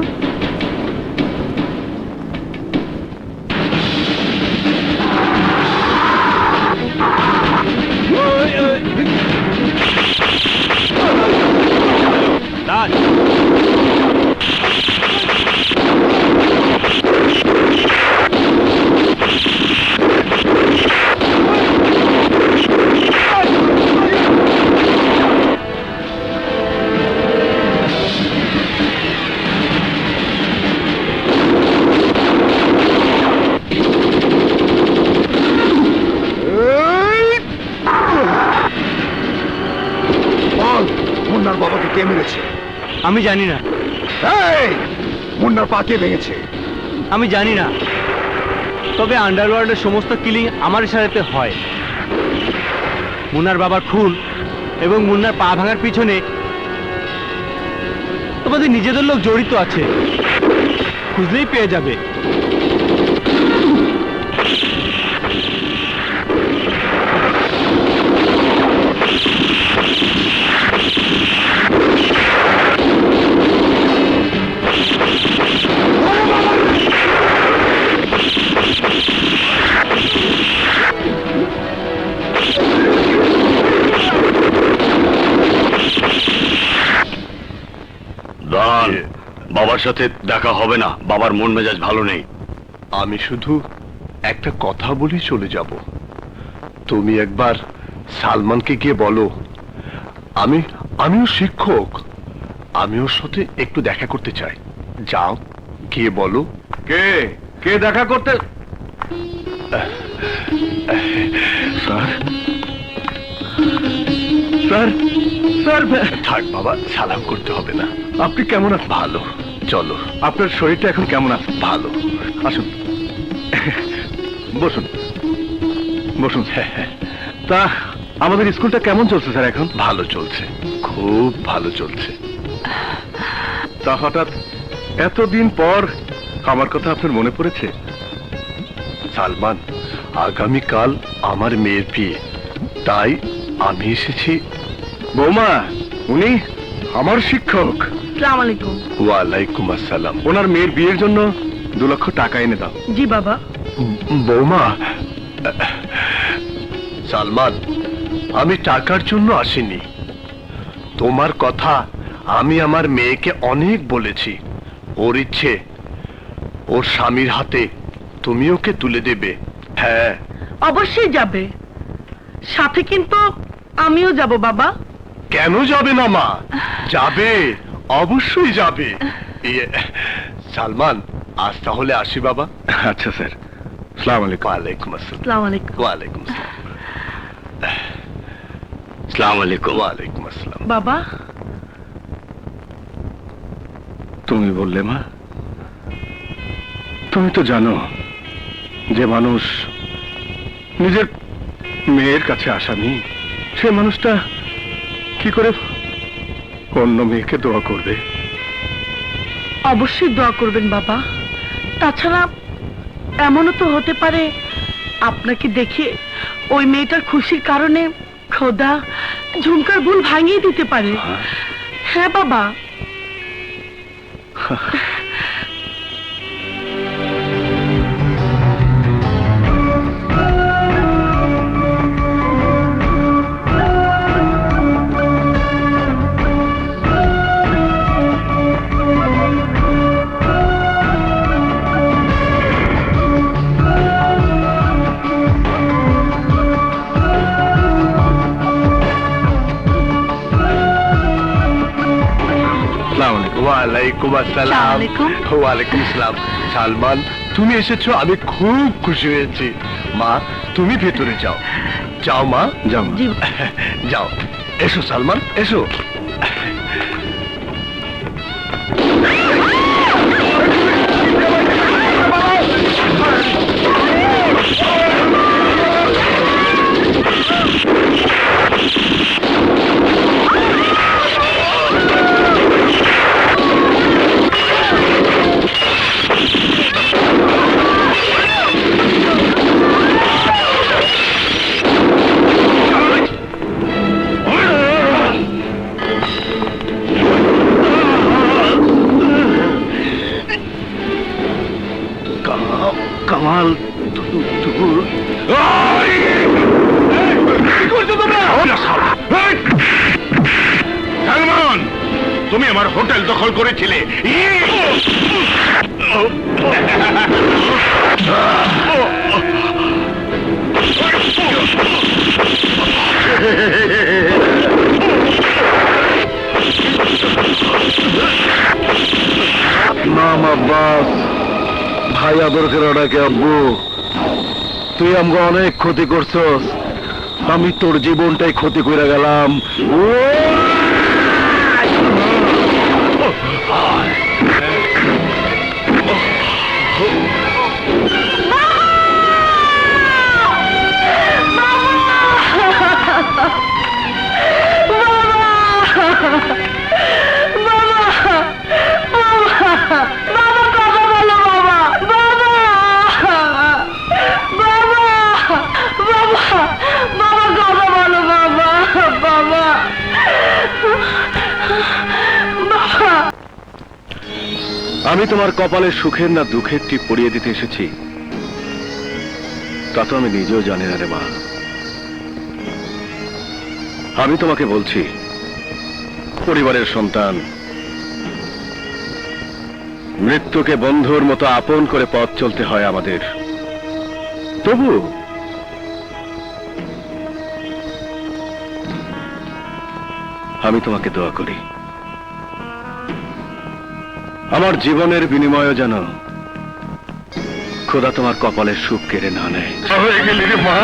মুন্নার বাবাকে কে মেরেছে? আমি জানি না, মুন্নার পা কে ভেঙেছে? আমি জানি না, তবে আন্ডারওয়ার্ল্ডের সমস্ত কিলিং আমার ইশারাতে হয়। মুন্নার বাবার খুন এবং মুন্নার পা ভাঙার পিছনে তোমাদের নিজেদের লোক জড়িত আছে, খুঁজলেই পেয়ে যাবে। দাঁড়ান, বাবার সাথে দেখা হবে না, বাবার মন মেজাজ ভালো নেই। আমি শুধু একটা কথা বলি চলে যাব। তুমি একবার সালমানকে গিয়ে বলো আমিও শিক্ষক, আমি ওর সাথে একটু দেখা করতে চাই। যাও, গিয়ে বলো। কে কে দেখা করতে? স্যার থাক বাবা, সালাম করতে হবে না। আপনি কেমন আছেন? ভালো। চলো, আপনার শরীরটা এখন কেমন আছে? ভালো। আসুন, বসুন বসুন। তা আমাদের স্কুলটা কেমন চলছে স্যার এখন? ভালো চলছে, খুব ভালো চলছে। তা হঠাৎ এতদিন পর আমার কথা আপনার মনে পড়েছে? সালমান, আগামীকাল আমার মেয়ের বিয়ে, তাই আমি এসেছি। বৌমা, উনি আমার শিক্ষক। আসসালামু আলাইকুম। ওয়ালাইকুম আসসালাম। ওনার মেয়ের বিয়ের জন্য 2 লক্ষ টাকা এনে দাও। জি বাবা। বৌমা, সালমান, আমি টাকার জন্য আসিনি। তোমার কথা আমি আমার মেয়েকে অনেক বলেছি। ওর ইচ্ছে ওর স্বামীর হাতে তুমি ওকে তুলে দেবে। হ্যাঁ, অবশ্যই যাবে, সাথে কিন্তু আমিও যাব বাবা। কেন যাবে না মা? যাবে, অবশ্যই যাবে। সালমান, আজ তাহলে আসি বাবা। আচ্ছা স্যার, আসসালামু আলাইকুম। ওয়ালাইকুম আসসালাম। আসসালামু আলাইকুম। ওয়ালাইকুম আসসালাম। আসসালামু আলাইকুম। ওয়ালাইকুম আসসালাম। বাবা, তুমি বললে মা, তুমি তো জানো যে মানুষ নিজের মেয়ের কাছে আসামি, সে মানুষটা কি করে অন্য মেয়েকে দোয়া করবে? অবশ্যই দোয়া করবেন বাবা। তাছাড়া এমনও তো হতে পারে আপনাকে দেখে ওই মেয়েটার খুশির কারণে খোদা ঝুমকার ভুল ভাঙিয়ে দিতে পারে। হ্যাঁ বাবা। ওয়ালাইকুম আসসালাম। আসসালামু আলাইকুম। ওয়ালাইকুম আসসালাম। সালমান, তুমি এসেছো, আমি খুব খুশি হয়েছি। মা, তুমি ভেতরে যাও। যাও মা, যাও মা। জি। যাও, এসো সালমান, এসো। কামাল, সালমান, তুমি আমার হোটেল দখল করেছিলে। নাম আব্বাস, ভাই আদর করে ডাকে আব্বু। তুই আমাকে অনেক ক্ষতি করছস, আমি তোর জীবনটাই ক্ষতি করে গেলাম। আমি তোমার কপালে সুখের না দুঃখের টিপ পরিয়ে দিতে এসেছি তা তো আমি নিজেও জানি না রে মা। আমি তোমাকে বলছি, পরিবারের সন্তান মৃত্যুকে বন্ধুর মতো আপন করে পথ চলতে হয় আমাদের। তবু আমি তোমাকে দোয়া করি আমার জীবনের বিনিময়ে যেন খোদা তোমার কপালের সুখ কেড়ে না নেয়। হয়ে গেলি রে মা।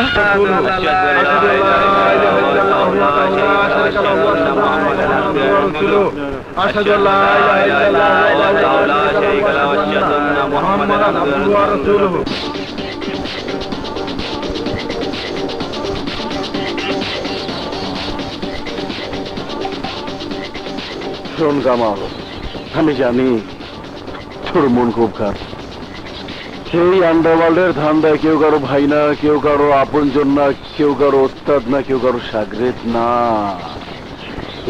শোন জামাল, আমি জানি তোর মন খুব খারাপ। সেই আন্ডারওয়ার্ল্ডের ধান্দায় কেউ কারো ভাই না, কেউ কারো আপনজন না, কেউ কারো ওস্তাদ না, কেউ কারো সাগরেদ না।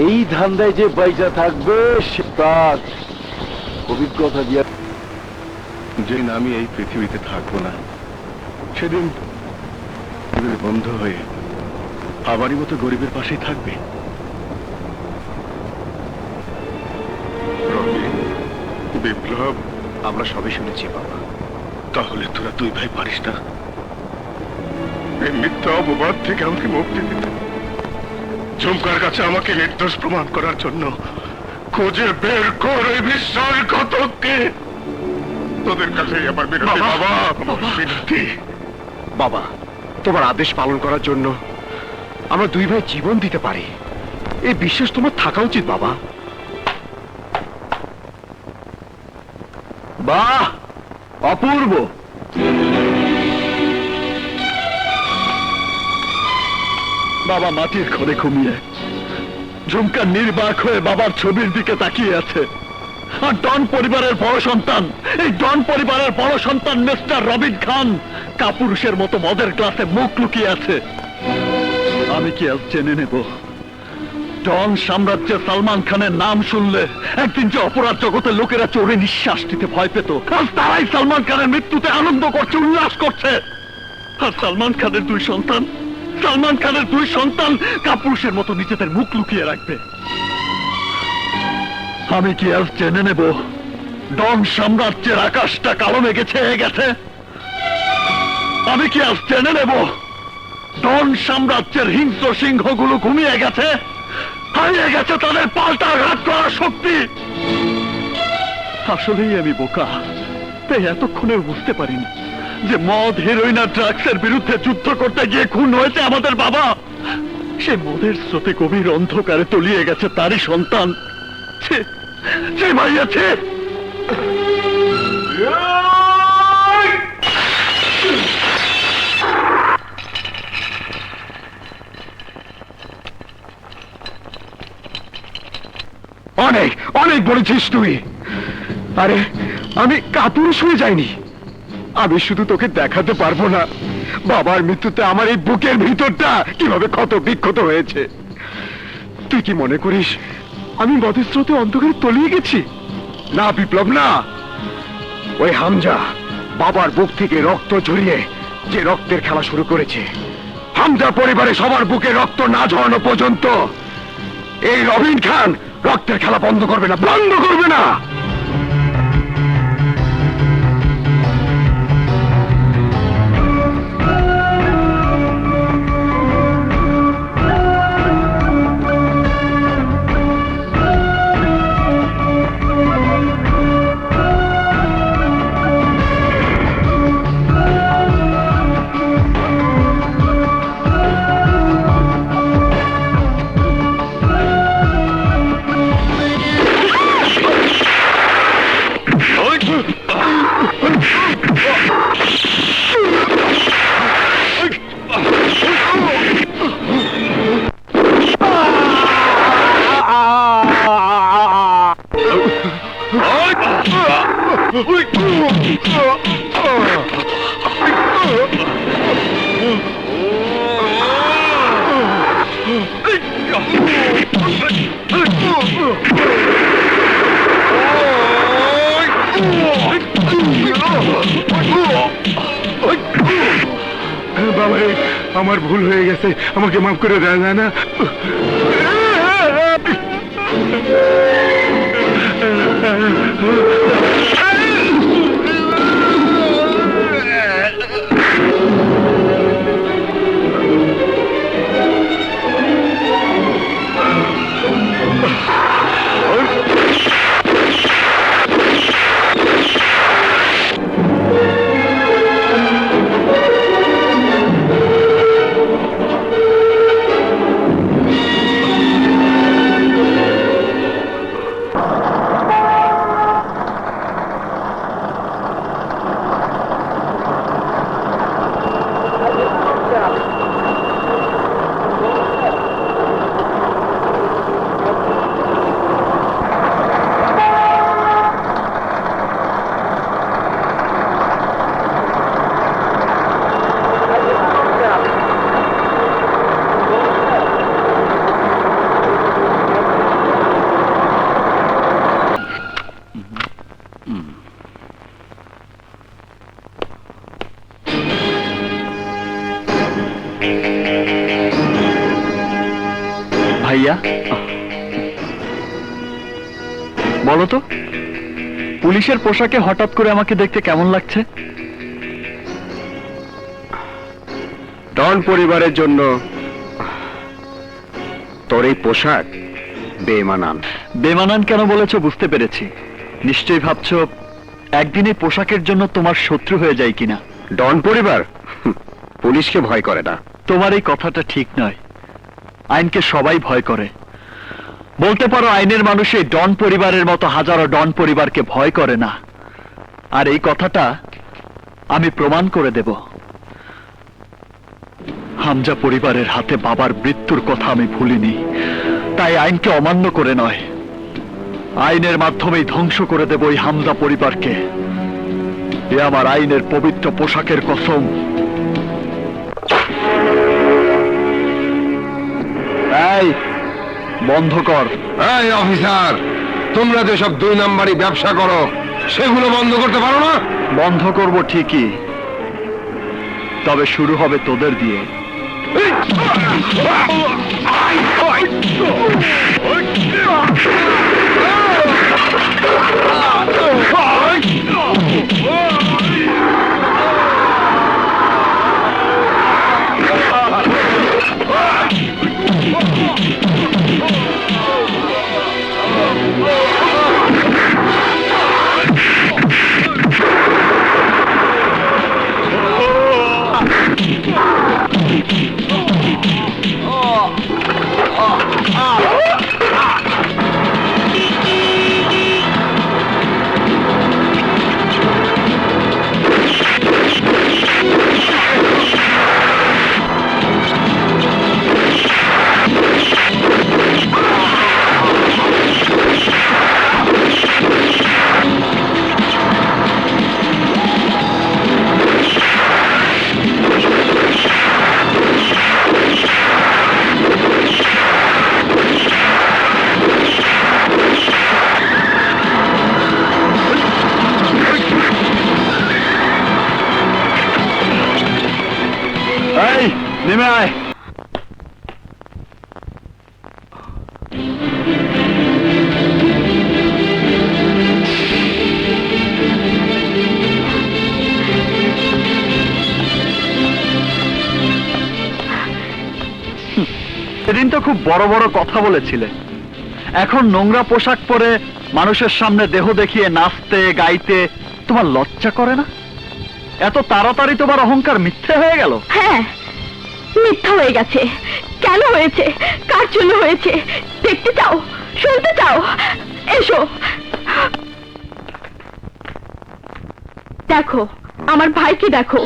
এই ধান্দায় যে বাইজা থাকবে সে তার অভিজ্ঞতা দিয়া। যেদিন আমি এই পৃথিবীতে থাকবো না সেদিন বন্ধ হয়ে আমারই মতো গরিবের পাশেই থাকবে। বিপ্লব, আমরা সবই শুনেছি বাবা। তাহলে তোরা দুই ভাই পারিস না এই মিথ্যা অপবাদ থেকে আমাকে মুক্তি দিতে? ঝুমকার কাছে আমাকে নির্দোষ প্রমাণ করার জন্য খুঁজে বের কর ওই বিশ্বাসঘাতককে। তোদের কাছে আমার বিনতি বাবা, আমার বিনতি। বাবা, তোমার আদেশ পালন করার জন্য আমরা দুই ভাই জীবন দিতে পারি, এই বিশ্বাস তোমার থাকা উচিত বাবা। বাহ, অপূর্ব। বাবা মাটির ঘরে ঘুমিয়ে ঝুমকা নির্বাক হয়ে বাবার ছবির দিকে তাকিয়ে আছে। আর ডন পরিবারের বড় সন্তান, এই ডন পরিবারের বড় সন্তান মিস্টার রবিন খান কাপুরুষের মতো মদের গ্লাসে মুখ লুকিয়ে আছে। আমি কি আজ জেনে নেব ডন সাম্রাজ্যে সালমান খানের নাম শুনলে একদিন যে অপরাধ জগতের লোকেরা চোরে নিঃশ্বাস নিতে ভয় পেত, আজ তারাই সালমান খানের মৃত্যুতে আনন্দ করছে, উল্লাস করছে। আর সালমান খানের দুই সন্তান কাপুরুষের মতো নিজেদের মুখ লুকিয়ে রাখবে। আমি কি আজ জেনে নেব ডন সাম্রাজ্যের আকাশটা কালো মেঘে ছেয়ে গেছে? আমি কি আজ জেনে নেব ডন সাম্রাজ্যের হিংস্র সিংহগুলো ঘুমিয়ে গেছে, হারিয়ে গেছে তাদের পাল্টা আঘাত করার শক্তি? আসলেই আমি বোকা, তাই এতক্ষণে বুঝতে পারিনি যে মদ, হেরোইন আর ড্রাগসের বিরুদ্ধে যুদ্ধ করতে গিয়ে খুন হয়েছে আমাদের বাবা। সে মদের স্রোতে গভীর অন্ধকারে তলিয়ে গেছে তারই সন্তান। সে মাইয়াছে। অনেক অনেক বলেছিস তুই। আরে আমি কাপুরুষ হয়ে যাইনি, আমি শুধু তোকে দেখাতে পারবো না বাবার মৃত্যুতে আমার এই বুকের ভিতরটা কিভাবে ক্ষত বিক্ষত হয়েছে। তুই কি মনে করিস আমি মদের স্রোতে অন্ধকারে তলিয়ে গেছি? না বিপ্লব, না। ওই হামজা বাবার বুক থেকে রক্ত ঝরিয়ে যে রক্তের খেলা শুরু করেছে, হামজা পরিবারে সবার বুকে রক্ত না ঝরানো পর্যন্ত এই রবিন খান রক্তের খেলা বন্ধ করবে না, বন্ধ করবে না। বাবা, আমার ভুল হয়ে গেছে, আমাকে মাফ করে দেয় না। ভাইয়া, বলো তো, পুলিশের পোশাকে হঠাৎ করে আমাকে দেখতে কেমন লাগছে? ডন পরিবারের জন্য তোর এই পোশাক বেমানান। বেমানান কেন বলেছো বুঝতে পেরেছি। নিশ্চয়ই ভাবছো একদিন এই পোশাকের জন্য তোমার শত্রু হয়ে যায় কিনা। ডন পরিবার পুলিশকে ভয় করে না। তোমার এই কথাটা ঠিক নয়। আইনকে সবাই ভয় করে। বলতে পারো আইনের মানুষ এই ডন পরিবারের মতো হাজারো ডন পরিবারকে ভয় করে না। আর এই কথাটা আমি প্রমাণ করে দেব। হামজা পরিবারের হাতে বাবার মৃত্যুর কথা আমি ভুলিনি। তাই আইনকে অমান্য করে নয়, আইনের মাধ্যমেই ধ্বংস করে দেব এই হামজা পরিবারকে। এ আমার আইনের পবিত্র পোশাকের কসম। এই বন্ধ কর। এই অফিসার, তোমরা যেসব 2 নাম্বারি ব্যবসা করো সেগুলো বন্ধ করতে পারো না? বন্ধ করব ঠিকই, তবে শুরু হবে তোদের দিয়ে। এই নেমে আয়। সেদিন তো খুব বড় বড় কথা বলেছিলে, এখন নোংরা পোশাক পরে মানুষের সামনে দেহ দেখিয়ে নাচতে গাইতে তোমার লজ্জা করে না? এত তাড়াতাড়ি তোমার অহংকার মিথ্যে হয়ে গেল? হ্যাঁ, মিথ্যা হয়ে গেছে। কেন হয়েছে, কার জন্য হয়েছে দেখতে চাও, শুনতে চাও? এসো দেখো, আমার ভাইকে দেখো।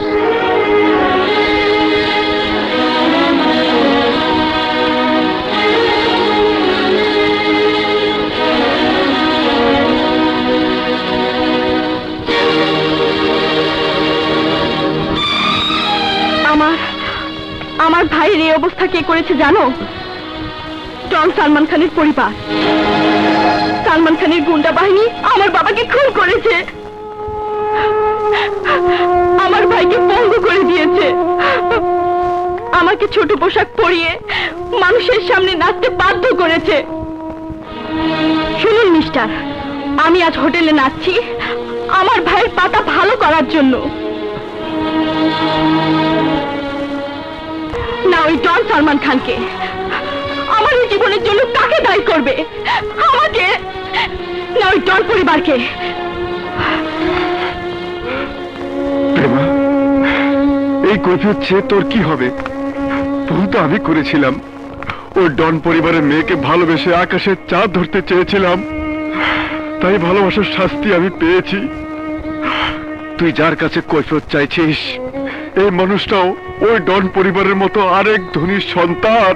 আমার ভাইয়ের এই অবস্থা কে করেছে জানো? ডন সালমান খানের পরিবার। সালমান সালমান খানের গুন্ডা বাহিনী আমার বাবাকে খুন করেছে, আমার ভাইকে পঙ্গু করে দিয়েছে, আমাকে ছোট পোশাক পরিয়ে মানুষের সামনে নাচতে বাধ্য করেছে। শুনুন মিস্টার, আমি আজ হোটেলে নাচছি আমার ভাইয়ের পাতা ভালো করার জন্য, না ওই ডন সালমান খানকে। আমার এই জীবনের জন্য কাকে দায়ী করবে? আমাকে, না ওই ডন পরিবারকে? প্রেমা, এই কৈফিয়ত চেয়ে তোর কি হবে? ভুল তো আমি করেছিলাম। ওই ডন পরিবারের মেয়েকে ভালোবেসে আকাশের চাঁদ ধরতে চেয়েছিলাম, তাই ভালোবাসার শাস্তি আমি পেয়েছি। তুই যার কাছে কৈফিয়ত চাইছিস, এই মানুষটাও ওই ডন পরিবারের মতো আরেক ধনীর সন্তান,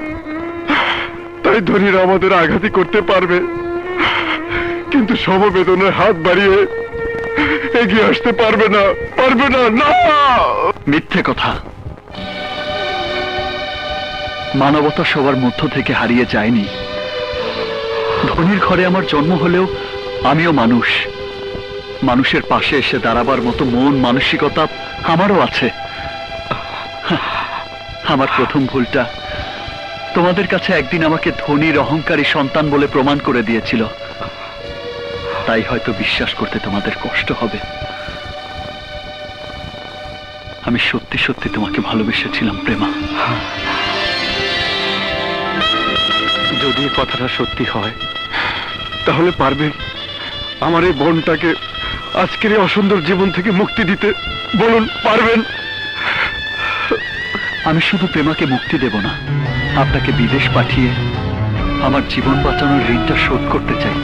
তাই ধনীরা আমাদের আঘাতই করতে পারবে, কিন্তু সমবেদনের হাত বাড়িয়ে এগিয়ে আসতে পারবে না, পারবে না। না, মিথ্যে কথা। মানবতা সবার মধ্য থেকে হারিয়ে যায়নি। ধনীর ঘরে আমার জন্ম হলেও আমিও মানুষ, মানুষের পাশে এসে দাঁড়াবার মতো মন মানসিকতা আমারও আছে। আমার প্রথম ভুলটা তোমাদের কাছে একদিন আমাকে ধনীর অহংকারী সন্তান বলে প্রমাণ করে দিয়েছিল, তাই হয়তো বিশ্বাস করতে তোমাদের কষ্ট হবে। আমি সত্যি সত্যি তোমাকে ভালোবেসেছিলাম প্রেমা। যদি এই কথাটা সত্যি হয় তাহলে পারবেন আমার এই বোনটাকে আজকের এই অসুন্দর জীবন থেকে মুক্তি দিতে? বলুন, পারবেন? আমি শুধু প্রেমাকে মুক্তি দেব না, আপনাকে বিদেশ পাঠিয়ে আমার জীবন বাঁচানোর ঋণটা শোধ করতে চাই।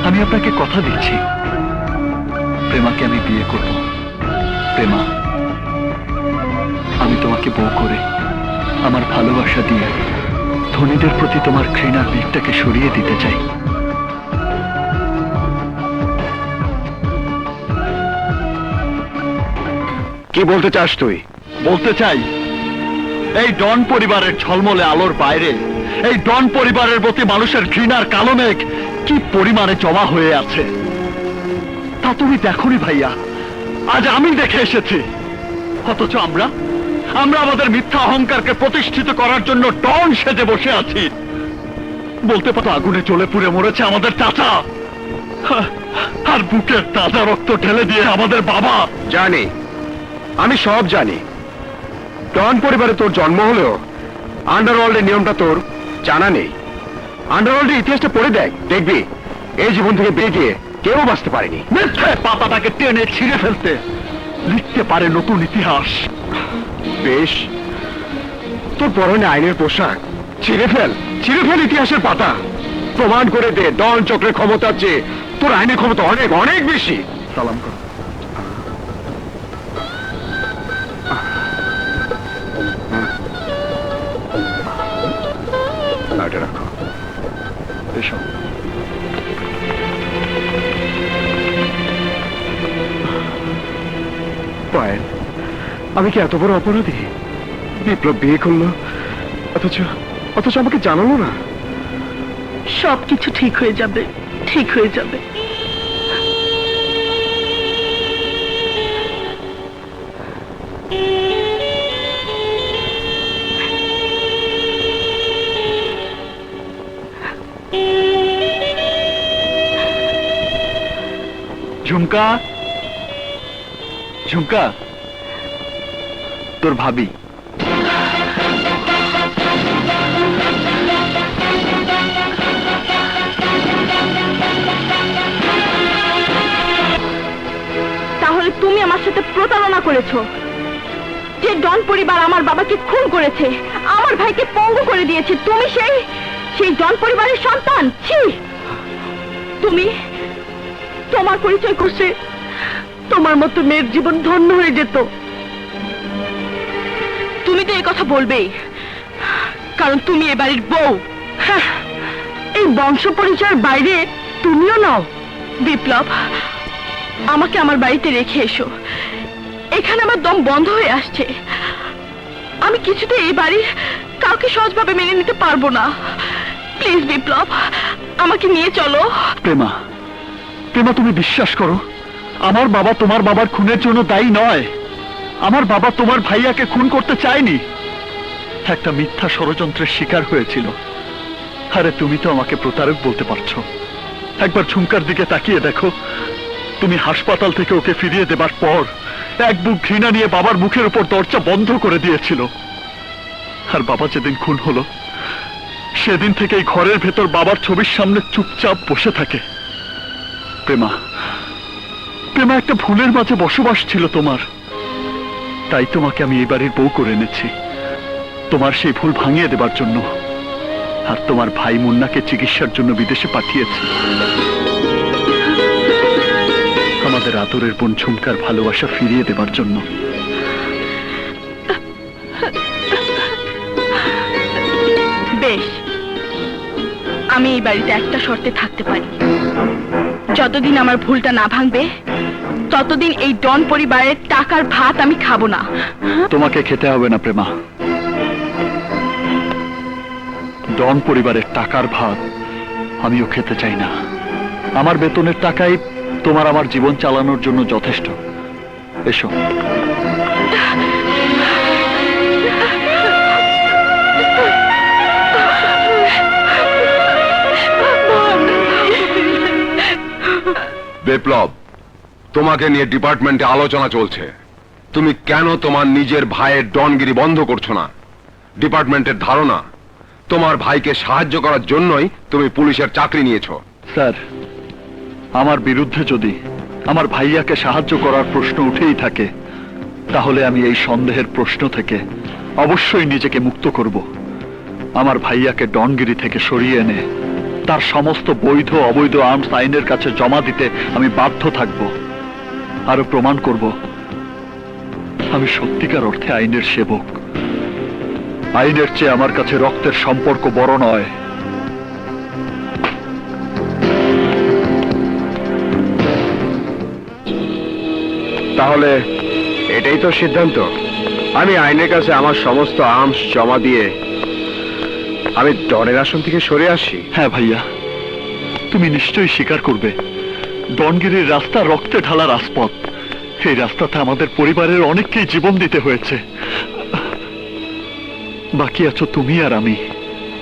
আমি আপনাকে কথা দিচ্ছি, প্রেমাকে আমি বিয়ে করব। প্রেমা, আমি তোমাকে বউ করে আমার ভালোবাসা দিয়ে ধনীদের প্রতি তোমার ঘৃণার দিকটাকে সরিয়ে দিতে চাই। কি বলতে চাস তুই? বলতে চাই, এই ডন পরিবারের ঝলমলে আলোর বাইরে এই ডন পরিবারের প্রতি মানুষের ঘৃণার কালো মেঘ কি পরিমাণে জমা হয়ে আছে তা তুমি দেখোনি ভাইয়া, আজ আমি দেখে এসেছি। অথচ আমরা আমাদের মিথ্যা অহংকারকে প্রতিষ্ঠিত করার জন্য ডন সেজে বসে আছি। বলতে পারো আগুনে জ্বলে পুড়ে মরেছে আমাদের চাচা, আর বুকের তাজা রক্ত ঢেলে দিয়ে আমাদের বাবা। জানি, আমি সব জানি। ডন পরিবারে তোর জন্ম হলেও আন্ডারওয়ার্ল্ডের নিয়মটা তোর জানা নেই। আন্ডারওয়ার্ল্ডের ইতিহাসটা পড়ে দেখ, দেখবি এই জীবন থেকে বেরিয়ে কেউ বাঁচতে পারেনি। মিথ্যে পাতাটাকে টেনে ছিঁড়ে ফেলতে লিখতে পারে নতুন ইতিহাস। বেশ, তোর পরনে আইনের পোশাক, ছিঁড়ে ফেল ইতিহাসের পাতা। প্রমাণ করে দে ডন চক্রের ক্ষমতার চেয়ে তোর আইনের ক্ষমতা অনেক অনেক বেশি। সালাম করো। এটা রাখো। এসো। পায়েল, আমি কি এত বড় অপরাধী? বিপ্লব বিয়ে করলো অথচ আমাকে জানালো না। সবকিছু ঠিক হয়ে যাবে, ঠিক হয়ে যাবে। ঝুমকা, ঝুমকা, তোর ভাবি। তাহলে তুমি আমার সাথে প্রতারণা করেছো। যে ডন পরিবার আমার বাবাকে খুন করেছে, আমার ভাইকে পঙ্গু করে দিয়েছে, তুমি সেই ডন পরিবারের সন্তান। ছি! তোমার পরিচয় করছে তোমার মতো মেয়ের জীবন ধন্য হয়ে যেত। তুমি তো এই কথা বলবেই, কারণ তুমি এ বাড়ির বউ। হ্যাঁ, এই বংশ পরিচয়ের বাইরে তুমিও নাও। বিপ্লব, আমাকে আমার বাড়িতে রেখে এসো। এখানে আমার দম বন্ধ হয়ে আসছে। আমি কিছুতে এই বাড়ির কাউকে সহজভাবে মেনে নিতে পারবো না। প্লিজ বিপ্লব, আমাকে নিয়ে চলো। প্রেমা, প্রেমা, তুমি বিশ্বাস করো, আমার বাবা তোমার বাবার খুনের জন্য দায়ী নয়। আমার বাবা তোমার ভাইয়াকে খুন করতে চায়নি, একটা মিথ্যা ষড়যন্ত্রের শিকার হয়েছিল। আরে তুমি তো আমাকে প্রতারক বলতে পারছো। একবার ঝুমকার দিকে তাকিয়ে দেখো, তুমি হাসপাতাল থেকে ওকে ফিরিয়ে দেবার পর এক বুক ঘৃণা নিয়ে বাবার মুখের উপর দরজা বন্ধ করে দিয়েছিল। আর বাবা যেদিন খুন হলো, সেদিন থেকেই ঘরের ভেতর বাবার ছবির সামনে চুপচাপ বসে থাকে। প্রেমা, প্রেমা, একটা ভুলের মাঝে বসবাস ছিল তোমার, তাই তোমাকে আমি এই বাড়ির বউ করে এনেছি, তোমার সেই ভুল ভাঙিয়ে দেবার জন্য। আর তোমার ভাই মুন্নাকে চিকিৎসার জন্য বিদেশে পাঠিয়েছি, আমাদের আদরের বোন ঝুমকার ভালোবাসা ফিরিয়ে দেবার জন্য। বেশ, আমি এই বাড়িতে একটা শর্তে থাকতে পারি। যতদিন আমার ভুলটা না ভাঙবে, ততদিন এই ডন পরিবারের টাকার ভাত আমি খাবো না। তোমাকে খেতে হবে না প্রেমা, ডন পরিবারের টাকার ভাত আমিও খেতে চাই না। আমার বেতনের টাকাই তোমার আমার জীবন চালানোর জন্য যথেষ্ট। এসো। বিপ্লব, তোমাকে নিয়ে ডিপার্টমেন্টে আলোচনা চলছে। তুমি কেন তোমার নিজের ভাইয়ের ডনগিরি বন্ধ করছো না? ডিপার্টমেন্টের ধারণা তোমার ভাইকে সাহায্য করার জন্যই তুমি পুলিশের চাকরি নিয়েছো। স্যার, আমার বিরুদ্ধে যদি আমার ভাইয়াকে সাহায্য করার প্রশ্ন উঠেই থাকে, তাহলে আমি এই সন্দেহের প্রশ্ন থেকে অবশ্যই নিজেকে মুক্ত করব। আমার ভাইয়াকে ডনগিরি থেকে সরিয়ে এনে তার সমস্ত বৈধ অবৈধ আর্মস আইনের কাছে জমা দিতে আমি বাধ্য থাকব। আরো প্রমাণ করব আমি সত্যিকার অর্থে আইনের সেবক। আইনের চেয়ে আমার কাছে রক্তের সম্পর্ক বড় নয়। তাহলে এটাই তো সিদ্ধান্ত? আমি আইনের কাছে আমার সমস্ত আর্মস জমা দিয়ে আমি ডনের আসন থেকে সরে আসি? হ্যাঁ ভাইয়া, তুমি নিশ্চয়ই স্বীকার করবে ডনগিরির রাস্তা রক্তে ঢালা রাজপথ। এই রাস্তাতে আমাদের পরিবারের অনেককেই জীবন দিতে হয়েছে। বাকি আছো তুমি আর আমি।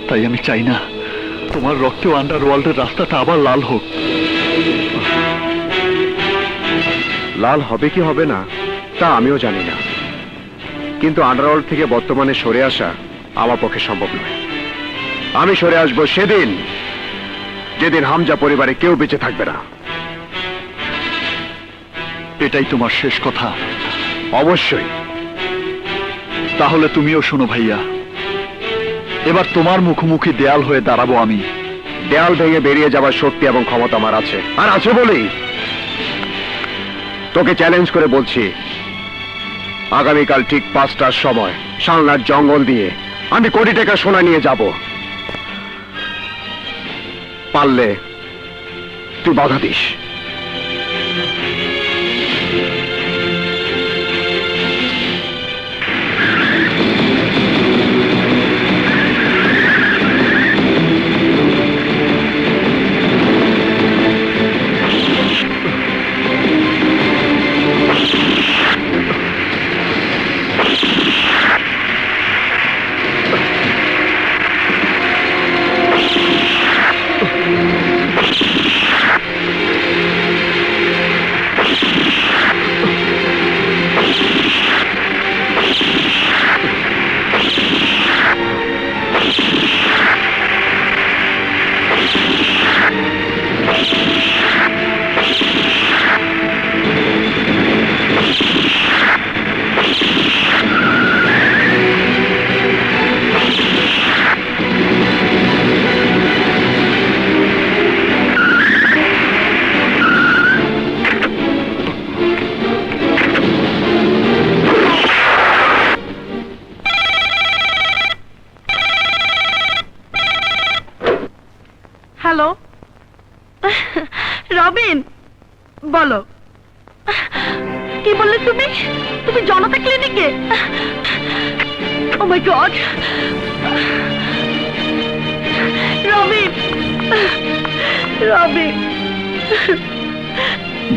তাই আমি চাই না তোমার রক্তেও আন্ডারওয়ার্ল্ডের রাস্তাটা আবার লাল হোক। লাল হবে কি হবে না তা আমিও জানি না, কিন্তু আন্ডারওয়ার্ল্ড থেকে বর্তমানে সরে আসা আমার পক্ষে সম্ভব নয়। আমি সরে আসবো সেদিন যেদিন হামজা পরিবারে কেউ বেঁচে থাকবে না। এটাই তোমার শেষ কথা? অবশ্যই। তাহলে তুমিও শোনো ভাইয়া, এবার তোমার মুখোমুখি দেয়াল হয়ে দাঁড়াবো আমি। দেয়াল ভেঙে বেরিয়ে যাওয়ার শক্তি এবং ক্ষমতা আমার আছে, আর আছে বলেই তোকে চ্যালেঞ্জ করে বলছি, আগামীকাল ঠিক 5টার সময় সালনার জঙ্গল দিয়ে আমি কোটি টাকা সোনা নিয়ে যাব। পারলে তুই বাধা দিস। হ্যালো রবিন, বলো। কি বললে তুমি? তুমি জনতা ক্লিনিকে? ও মাই গড, রবিন, রবিন,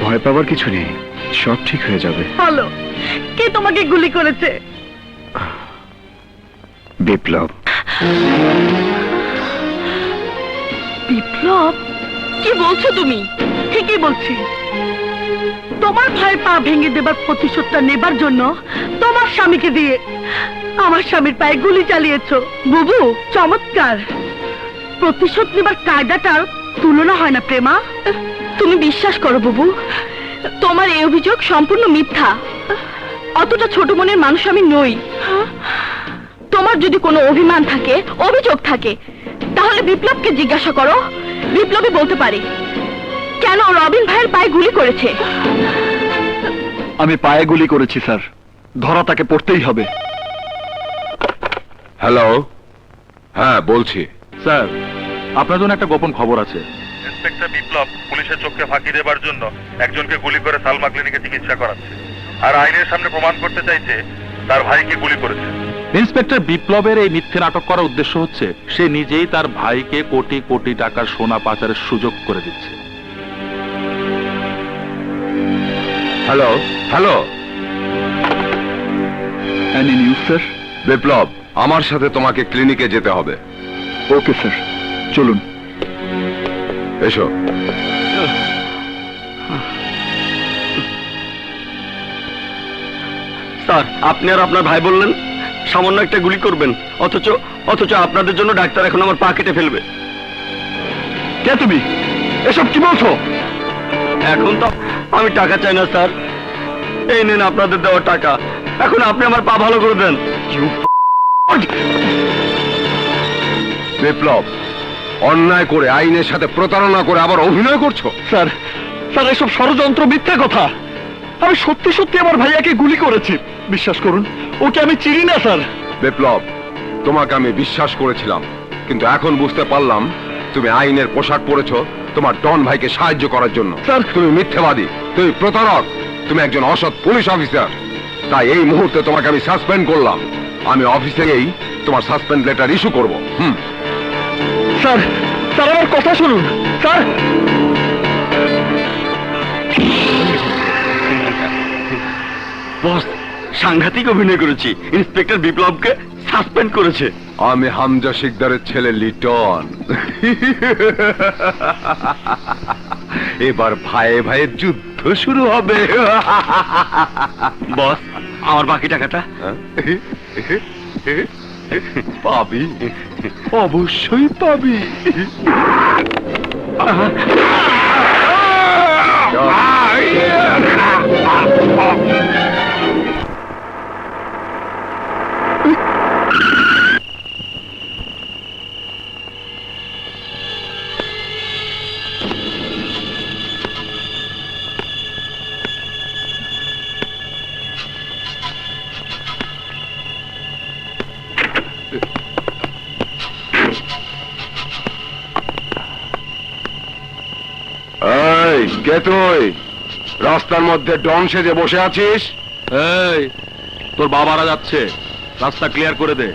ভয় পাওয়ার কিছু নেই, সব ঠিক হয়ে যাবে। বলো, কে তোমাকে গুলি করেছে? বিপ্লব। বিপ্লব? কি বলছো তুমি? ঠিকই বলছি। তোমার ভাইয়ের পা ভেঙে দেবার প্রতিশোধটা নেবার জন্য তোমার স্বামীকে দিয়ে আমার স্বামীর পায়ে গুলি চালিয়েছো। বুবু, চমৎকার। প্রতিশোধ নেবার কায়দাটার তুলনা হয় না প্রেমা। তুমি বিশ্বাস করো বুবু, তোমার এই অভিযোগ সম্পূর্ণ মিথ্যা। অতটা ছোট মনের মানুষ আমি নই। তোমার যদি কোনো অভিমান থাকে, অভিযোগ থাকে, তাহলে বিপ্লবকে জিজ্ঞাসা করো। বিপ্লবই বলতে পারে কেন রবিন ভাইয়ের পায়ে গুলি করেছে। আমি পায়ে গুলি করেছি স্যার, ধরা তাকে পড়তেই হবে। হ্যালো, হ্যাঁ বলছি। স্যার, আপনার জন্য একটা গোপন খবর আছে। ইন্সপেক্টর বিপ্লব পুলিশের চোখকে ফাঁকি দেবার জন্য একজনকে গুলি করে সালমা ক্লিনিকে চিকিৎসা করাচ্ছে, আর আইনের সামনে প্রমাণ করতে চাইছে তার ভাইকে গুলি করেছে। ইন্সপেক্টর বিপ্লবের এই মিথ্যে নাটক করার উদ্দেশ্য হচ্ছে সে নিজেই তার ভাইকে কোটি কোটি টাকার সোনা পাচারের সুযোগ করে দিচ্ছে। Hello hello, any news sir? Biplab, আমার সাথে তোমাকে ক্লিনিকে যেতে হবে। ওকে স্যার, চলুন। এসো। স্যার, আপনি আর আপনার ভাই বললেন সামান্য একটা গুলি করবেন, অথচ আপনাদের জন্য ডাক্তার এখন আমার পা কেটে ফেলবে। কে তুমি? এসব কি বলছো? এখন তো আমি টাকা চাই না স্যার, এই নেন আপনাদের দেওয়া টাকা, এখন আপনি আমার পা ভালো করে দেন। বিপ্লব, অন্যায় করে আইনের সাথে প্রতারণা করে আবার অভিনয় করছো? স্যার, স্যার এসব ষড়যন্ত্র, মিথ্যা কথা। আমি সত্যি সত্যি আমার ভাইয়াকে গুলি করেছি, বিশ্বাস করুন। ওকে আমি চিনি না স্যার। বিপ্লব, তোমাকে আমি বিশ্বাস করেছিলাম, কিন্তু এখন বুঝতে পারলাম তুমি আইনের পোশাক পরেছো তোমার ডন ভাইকে সাহায্য করার জন্য। স্যার, তুমি মিথ্যাবাদী, তুমি প্রতারক, তুমি একজন অসৎ পুলিশ অফিসার। তাই এই মুহূর্তে তোমাকে আমি সাসপেন্ড করলাম। আমি অফিসে গিয়েই তোমার সাসপেন্ড লেটার ইস্যু করব। স্যার, স্যার আমার কথা শুনুন স্যার। বস, সাংঘাতিক অভিনয় করেছি, ইন্সপেক্টর বিপ্লবকে সাসপেন্ড করেছে। আমি হামজা শিকদারের ছেলে লিটন। এবার ভাইয়ে ভাইয়ে যুদ্ধ শুরু হবে। বস, আমার বাকি টাকাটা? পাবি, অবশ্যই পাবি। এই কে তুই? রাস্তার মধ্যে ডন সেজে বসে আছিস? এই, তোর বাবারা যাচ্ছে, রাস্তা ক্লিয়ার করে দে।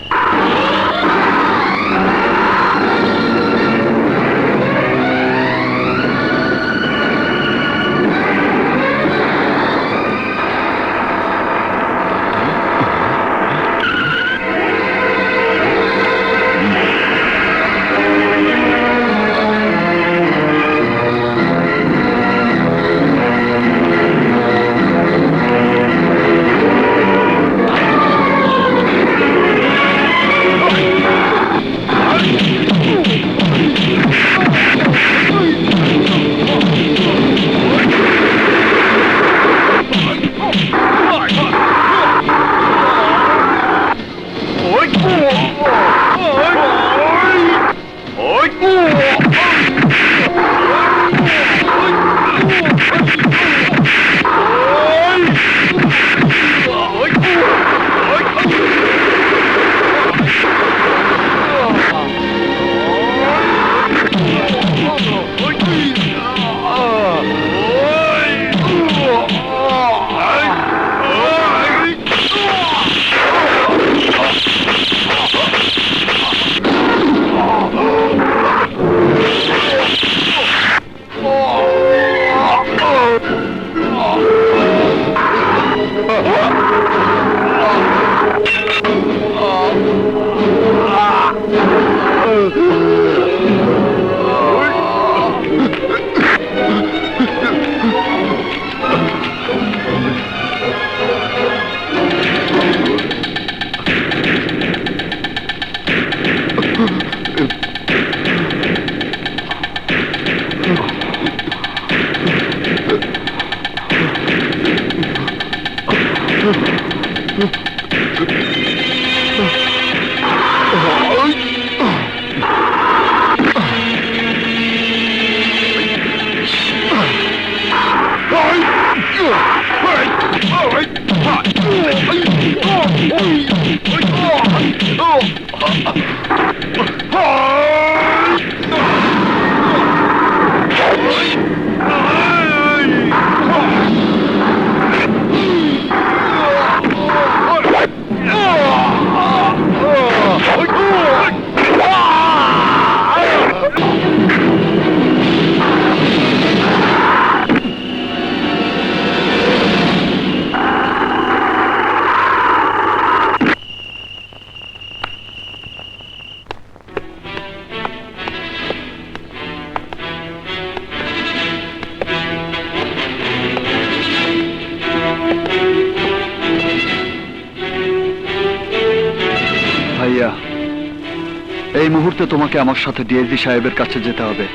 এই মুহূর্তে তোমাকে আমার সাথে ডিএসপি সাহেবের কাছে যেতে হবে।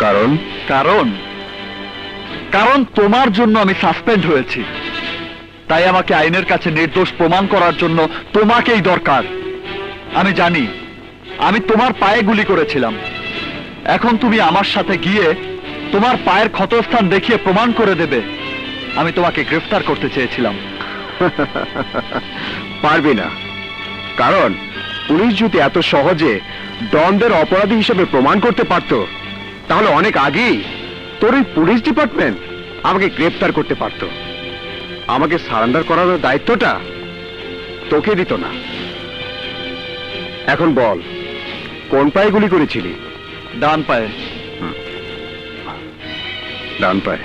কারণ কারণ কারণ তোমার জন্য আমি সাসপেন্ড হয়েছি, তাই আমাকে আইনের কাছে নির্দোষ প্রমাণ করার জন্য তোমাকেই দরকার। আমি জানি আমি তোমার পায়ে গুলি করেছিলাম, এখন তুমি আমার সাথে গিয়ে তোমার পায়ের ক্ষতস্থান দেখিয়ে প্রমাণ করে দেবে। আমি তোমাকে গ্রেফতার করতে চেয়েছিলাম। পারবি না, কারণ পুলিশ যদি এত সহজে ডনদের অপরাধী হিসেবে প্রমাণ করতে পারত, তাহলে অনেক আগেই তোর এই পুলিশ ডিপার্টমেন্ট আমাকে গ্রেফতার করতে পারত। আমাকে সারেন্ডার করার দায়িত্বটা তোকে দিত না। এখন বল, কোন পায়ে গুলি করেছিলি? ডান পায়ে। ডান পায়ে।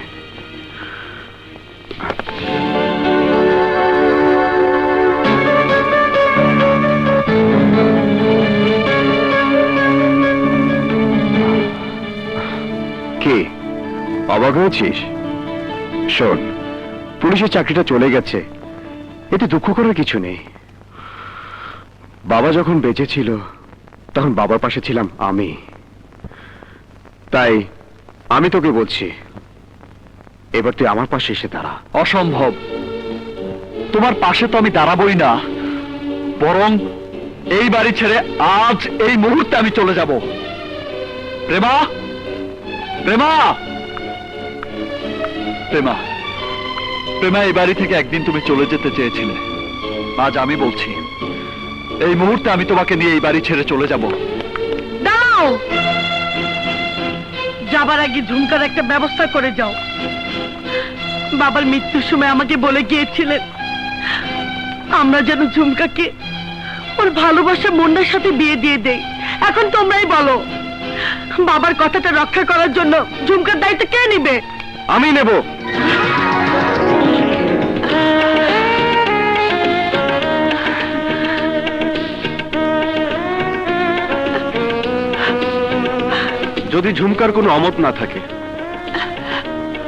কি অবাক হয়েছিস? শোন, পুলিশের চাকরিটা চলে গেছে, এতে দুঃখ করার কিছু নেই। বাবা যখন বেঁচে ছিল তখন বাবার পাশে ছিলাম আমি, তাই আমি তোকে বলছি, এবার তুই আমার পাশে এসে দাঁড়া। অসম্ভব, তোমার পাশে তো আমি দাঁড়াবই না, বরং এই বাড়ি ছেড়ে আজ এই মুহূর্তে আমি চলে যাব। প্রেমা, প্রেমা, প্রেমা, প্রেমা, এই বাড়ি থেকে একদিন তুমি চলে যেতে চেয়েছিলে, আজ আমি বলছি এই মুহূর্তে আমি তোমাকে নিয়ে এই বাড়ি ছেড়ে চলে যাব। দাও, যাবার আগে ঝুমকার একটা ব্যবস্থা করে যাও। বাবার মৃত্যুর সময় আমাকে বলে গিয়েছিলেন আমরা যেন ঝুমকাকে ওর ভালোবাসা মুন্নার সাথে বিয়ে দিয়ে দেই। এখন তোমরাই বলো, বাবার কথাটা রক্ষা করার জন্য ঝুমকার দায়িত্ব কে নিবে? আমি নেব। যদি ঝুমকার কোনো অমত না থাকে।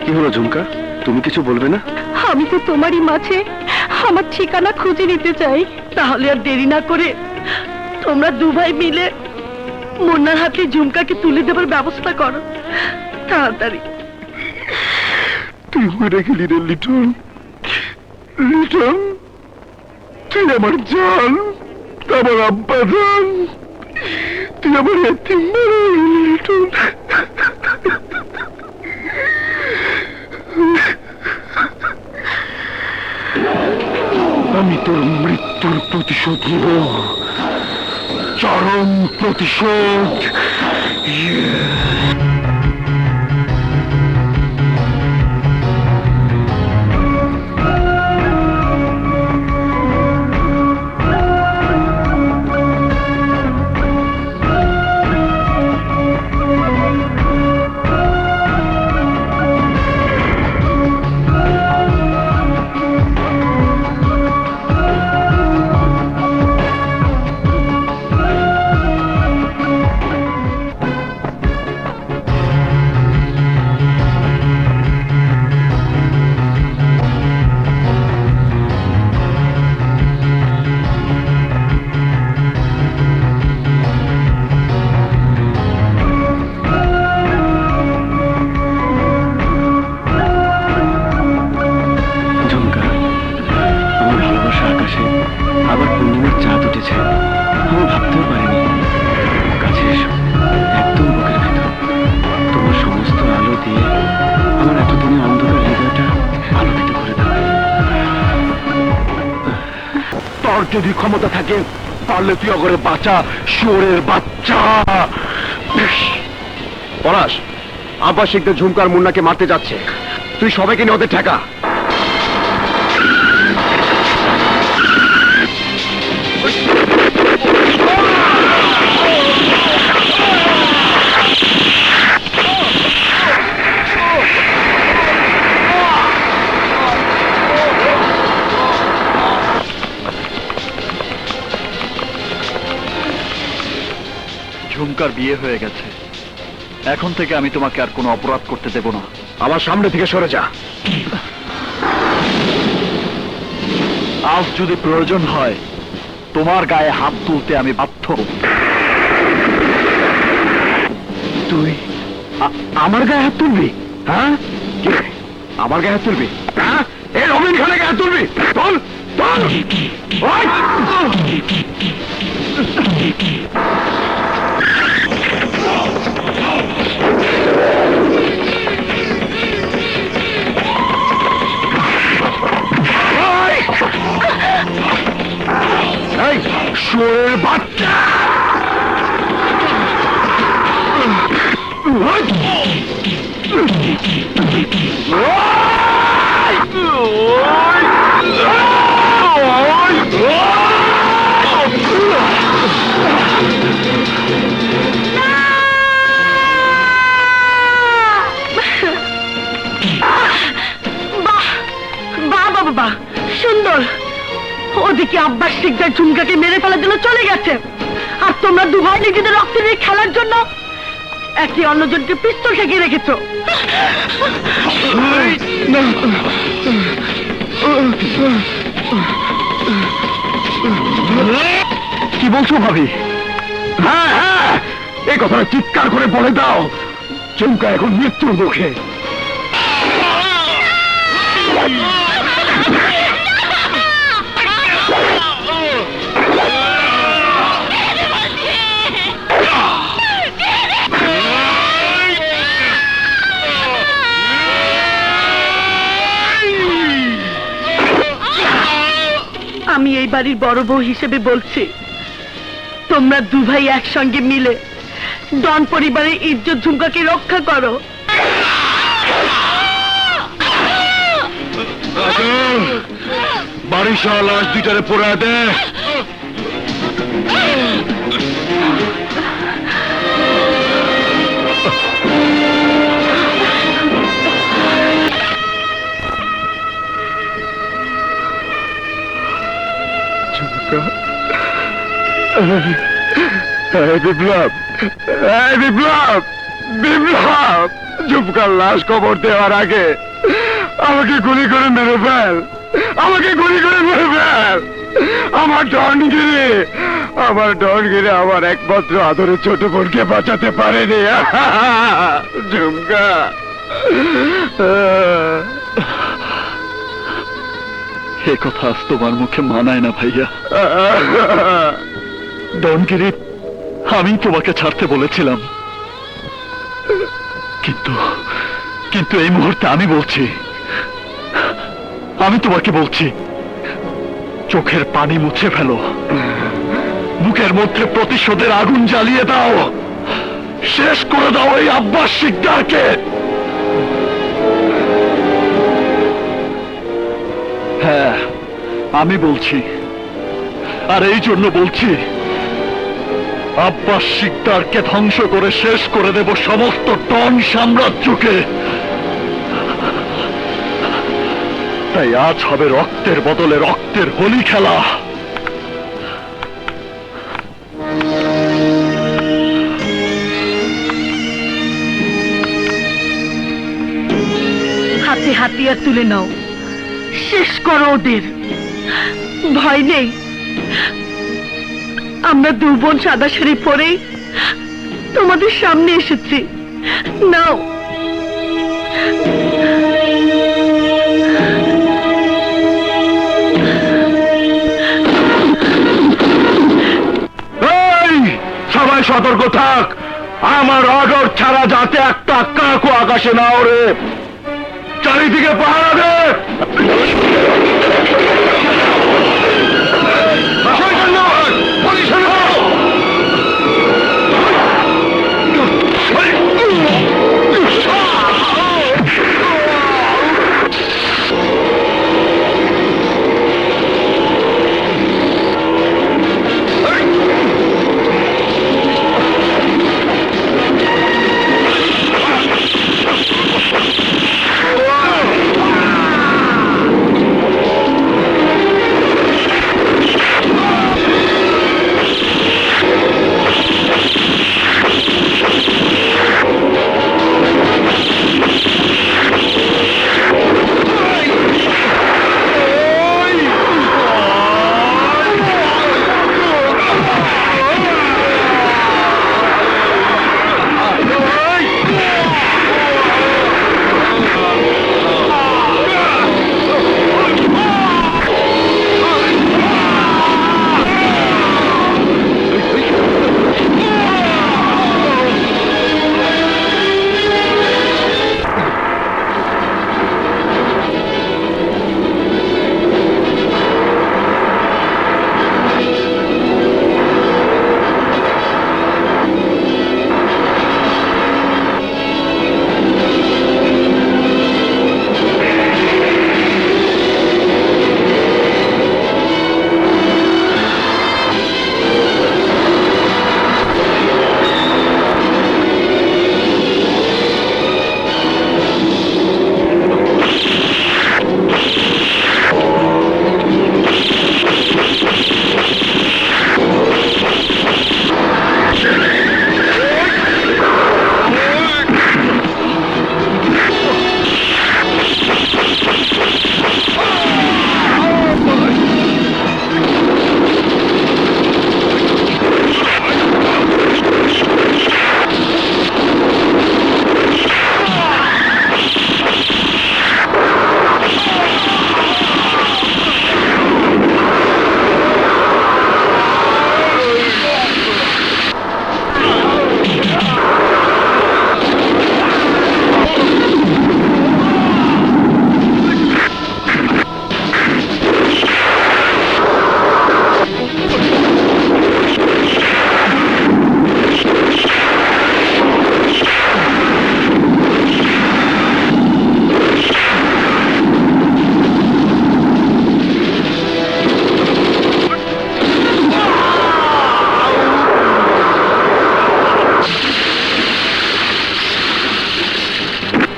কি হলো ঝুমকা, তুমি কিছু বলবে না? আমি তো তোমারই মাঝে আমার ঠিকানা খুঁজে নিতে চাই। তাহলে আর দেরি না করে তোমরা দু ভাই মিলে মুন্নার হাতে ঝুমকাকে তুলে দেবার ব্যবস্থা করো, তাড়াতাড়ি। তুই মরে গেলি রে লিটন, লিটন, তুই আমার জান, আমার আব্বা জান, তুই আমার এতিম লিটন। আমি তোর মৃত্যুর প্রতিশোধ নেব, চরম প্রতিশোধ। যদি ক্ষমতা থাকে পারলে তুই অগরে বাঁচা, শুয়োরের বাচ্চা। পলাশ, আব্বা শিখতে ঝুমকার মুন্নাকে মারতে যাচ্ছে, তুই সবাইকে নিয়ে ওদের ঠেকা। ঝুমকার বিয়ে হয়ে গেছে, এখন থেকে আমি তোমাকে আর কোনো অপরাধ করতে দেব না। আমার সামনে থেকে সরে যা। আজ যদি প্রয়োজন হয় তোমার গায়ে হাত তুলতে আমি বাধ্য। তুই আমার গায়ে হাত তুলবি? হ্যাঁ, কে আমার গায়ে হাত তুলবি? হ্যাঁ, এই রবিন খানের গায়ে হাত তুলবি? তোল তোল। ওই! এই শুয়োরের বাচ্চা! বাবা সুন্দর, ওদিকে আব্বাস শিকদার ঝুমকাকে মেরে ফেলার জন্য চলে গেছে, আর তোমরা দু ভাই নিজেদের রক্ত নিয়ে খেলার জন্য একে অন্যজনকে পিস্তল ঠেকিয়ে রেখেছো। কি বলছো ভাবি? হ্যাঁ হ্যাঁ, এই কথাটা চিৎকার করে বলে দাও, ঝুমকা এখন মৃত্যুর মুখে। আমি এই বাড়ির বড় বউ হিসেবে বলছি, তোমরা দু ভাই একসঙ্গে মিলে ডন পরিবারের ইজ্জত ঝুমকাকে রক্ষা করো। বাড়ি সহ লাশ দুইটারে পোড়া দে। বিপ্লব, বিপ্লব, বিপ্লব, ঝুমকার লাশ কবর দেওয়ার আগে আমাকে গুলি করে মেরে ফেল, আমাকে গুলি করে মেরে ফেল। আমার ডনগিরি, আমার একমাত্র আদরের ছোট বোনকে বাঁচাতে পারেনি। ঝুমকা, এ কথা আজ তোমার মুখে মানায় না ভাইয়া। ডনগিরি, আমি তোমাকে ছাড়তে বলেছিলাম, কিন্তু কিন্তু এই মুহূর্তে আমি বলছি, আমি তোমাকে বলছি, চোখের পানি মুছে ফেলো, মুখের মধ্যে প্রতিশোধের আগুন জ্বালিয়ে দাও, শেষ করে দাও এই আব্বাস শিকদারকে। হ্যাঁ, আমি বলছি, আর এই জন্য বলছি, আব্বাস শিকদারকে ধ্বংস করে শেষ করে দেব সমস্ত ডন সাম্রাজ্যকে। তাই আজ হবে রক্তের বদলে রক্তের হোলি খেলা। হাতে হাতিয়ার তুলে নাও, শেষ করো ওদের, ভয় নেই। আমরা দু বোন সাদা শাড়ি পরেই তোমাদের সামনে এসেছি, নাও। সবাই সতর্ক থাক, আমার অর্ডার ছাড়া যাতে একটা কাকও আকাশে না ওড়ে, চারিদিকে পাহারা দে।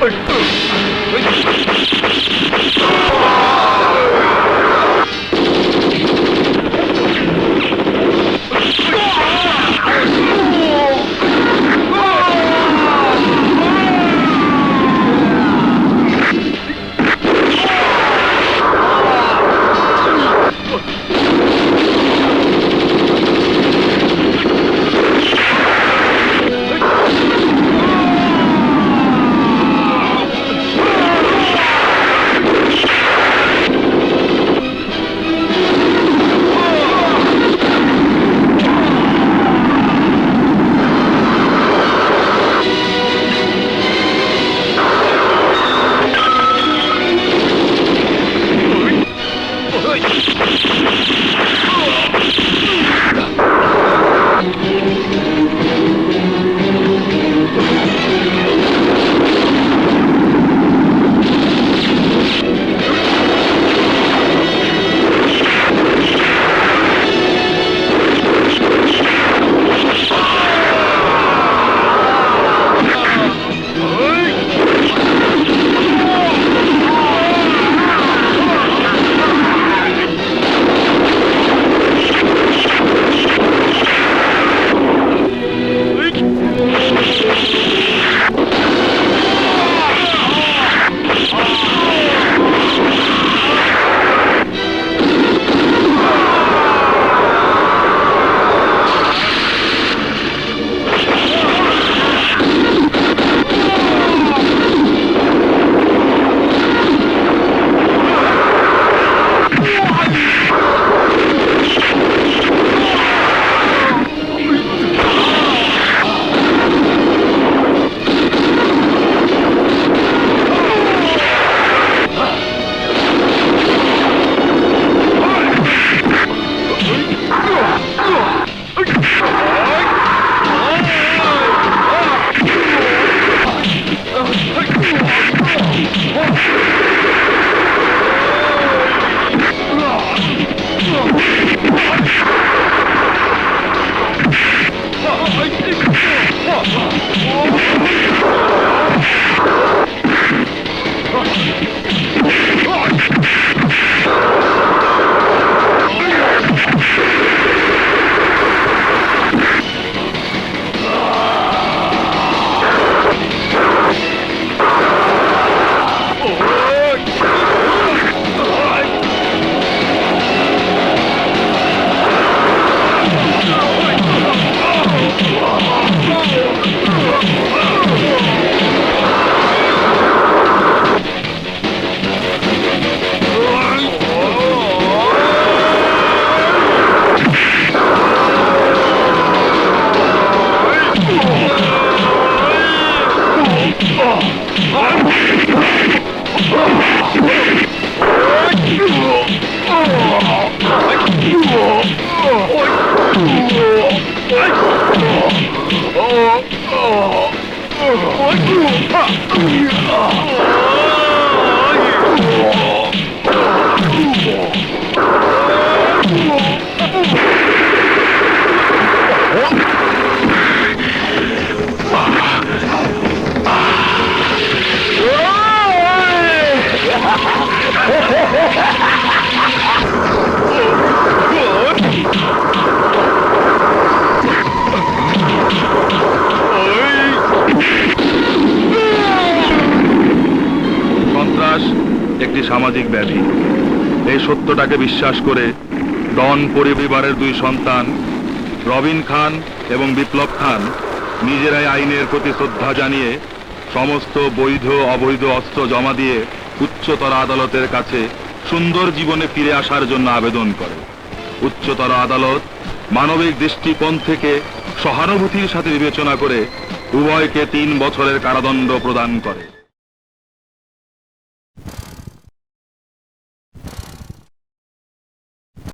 সন্ত্রাস একটি সামাজিক ব্যাধি। এই সত্যটাকে বিশ্বাস করে ডন পরিবারের দুই সন্তান রবিন খান এবং বিপ্লব খান নিজেরাই আইনের প্রতি শ্রদ্ধা জানিয়ে সমস্ত বৈধ অবৈধ অস্ত্র জমা দিয়ে উচ্চতর আদালতের কাছে সুন্দর জীবনে ফিরে আসার জন্য আবেদন করে। উচ্চতর আদালত মানবিক দৃষ্টিকোণ থেকে সহানুভূতির সাথে বিবেচনা করে উভয়কে 3 বছরের কারাদণ্ড প্রদান করে।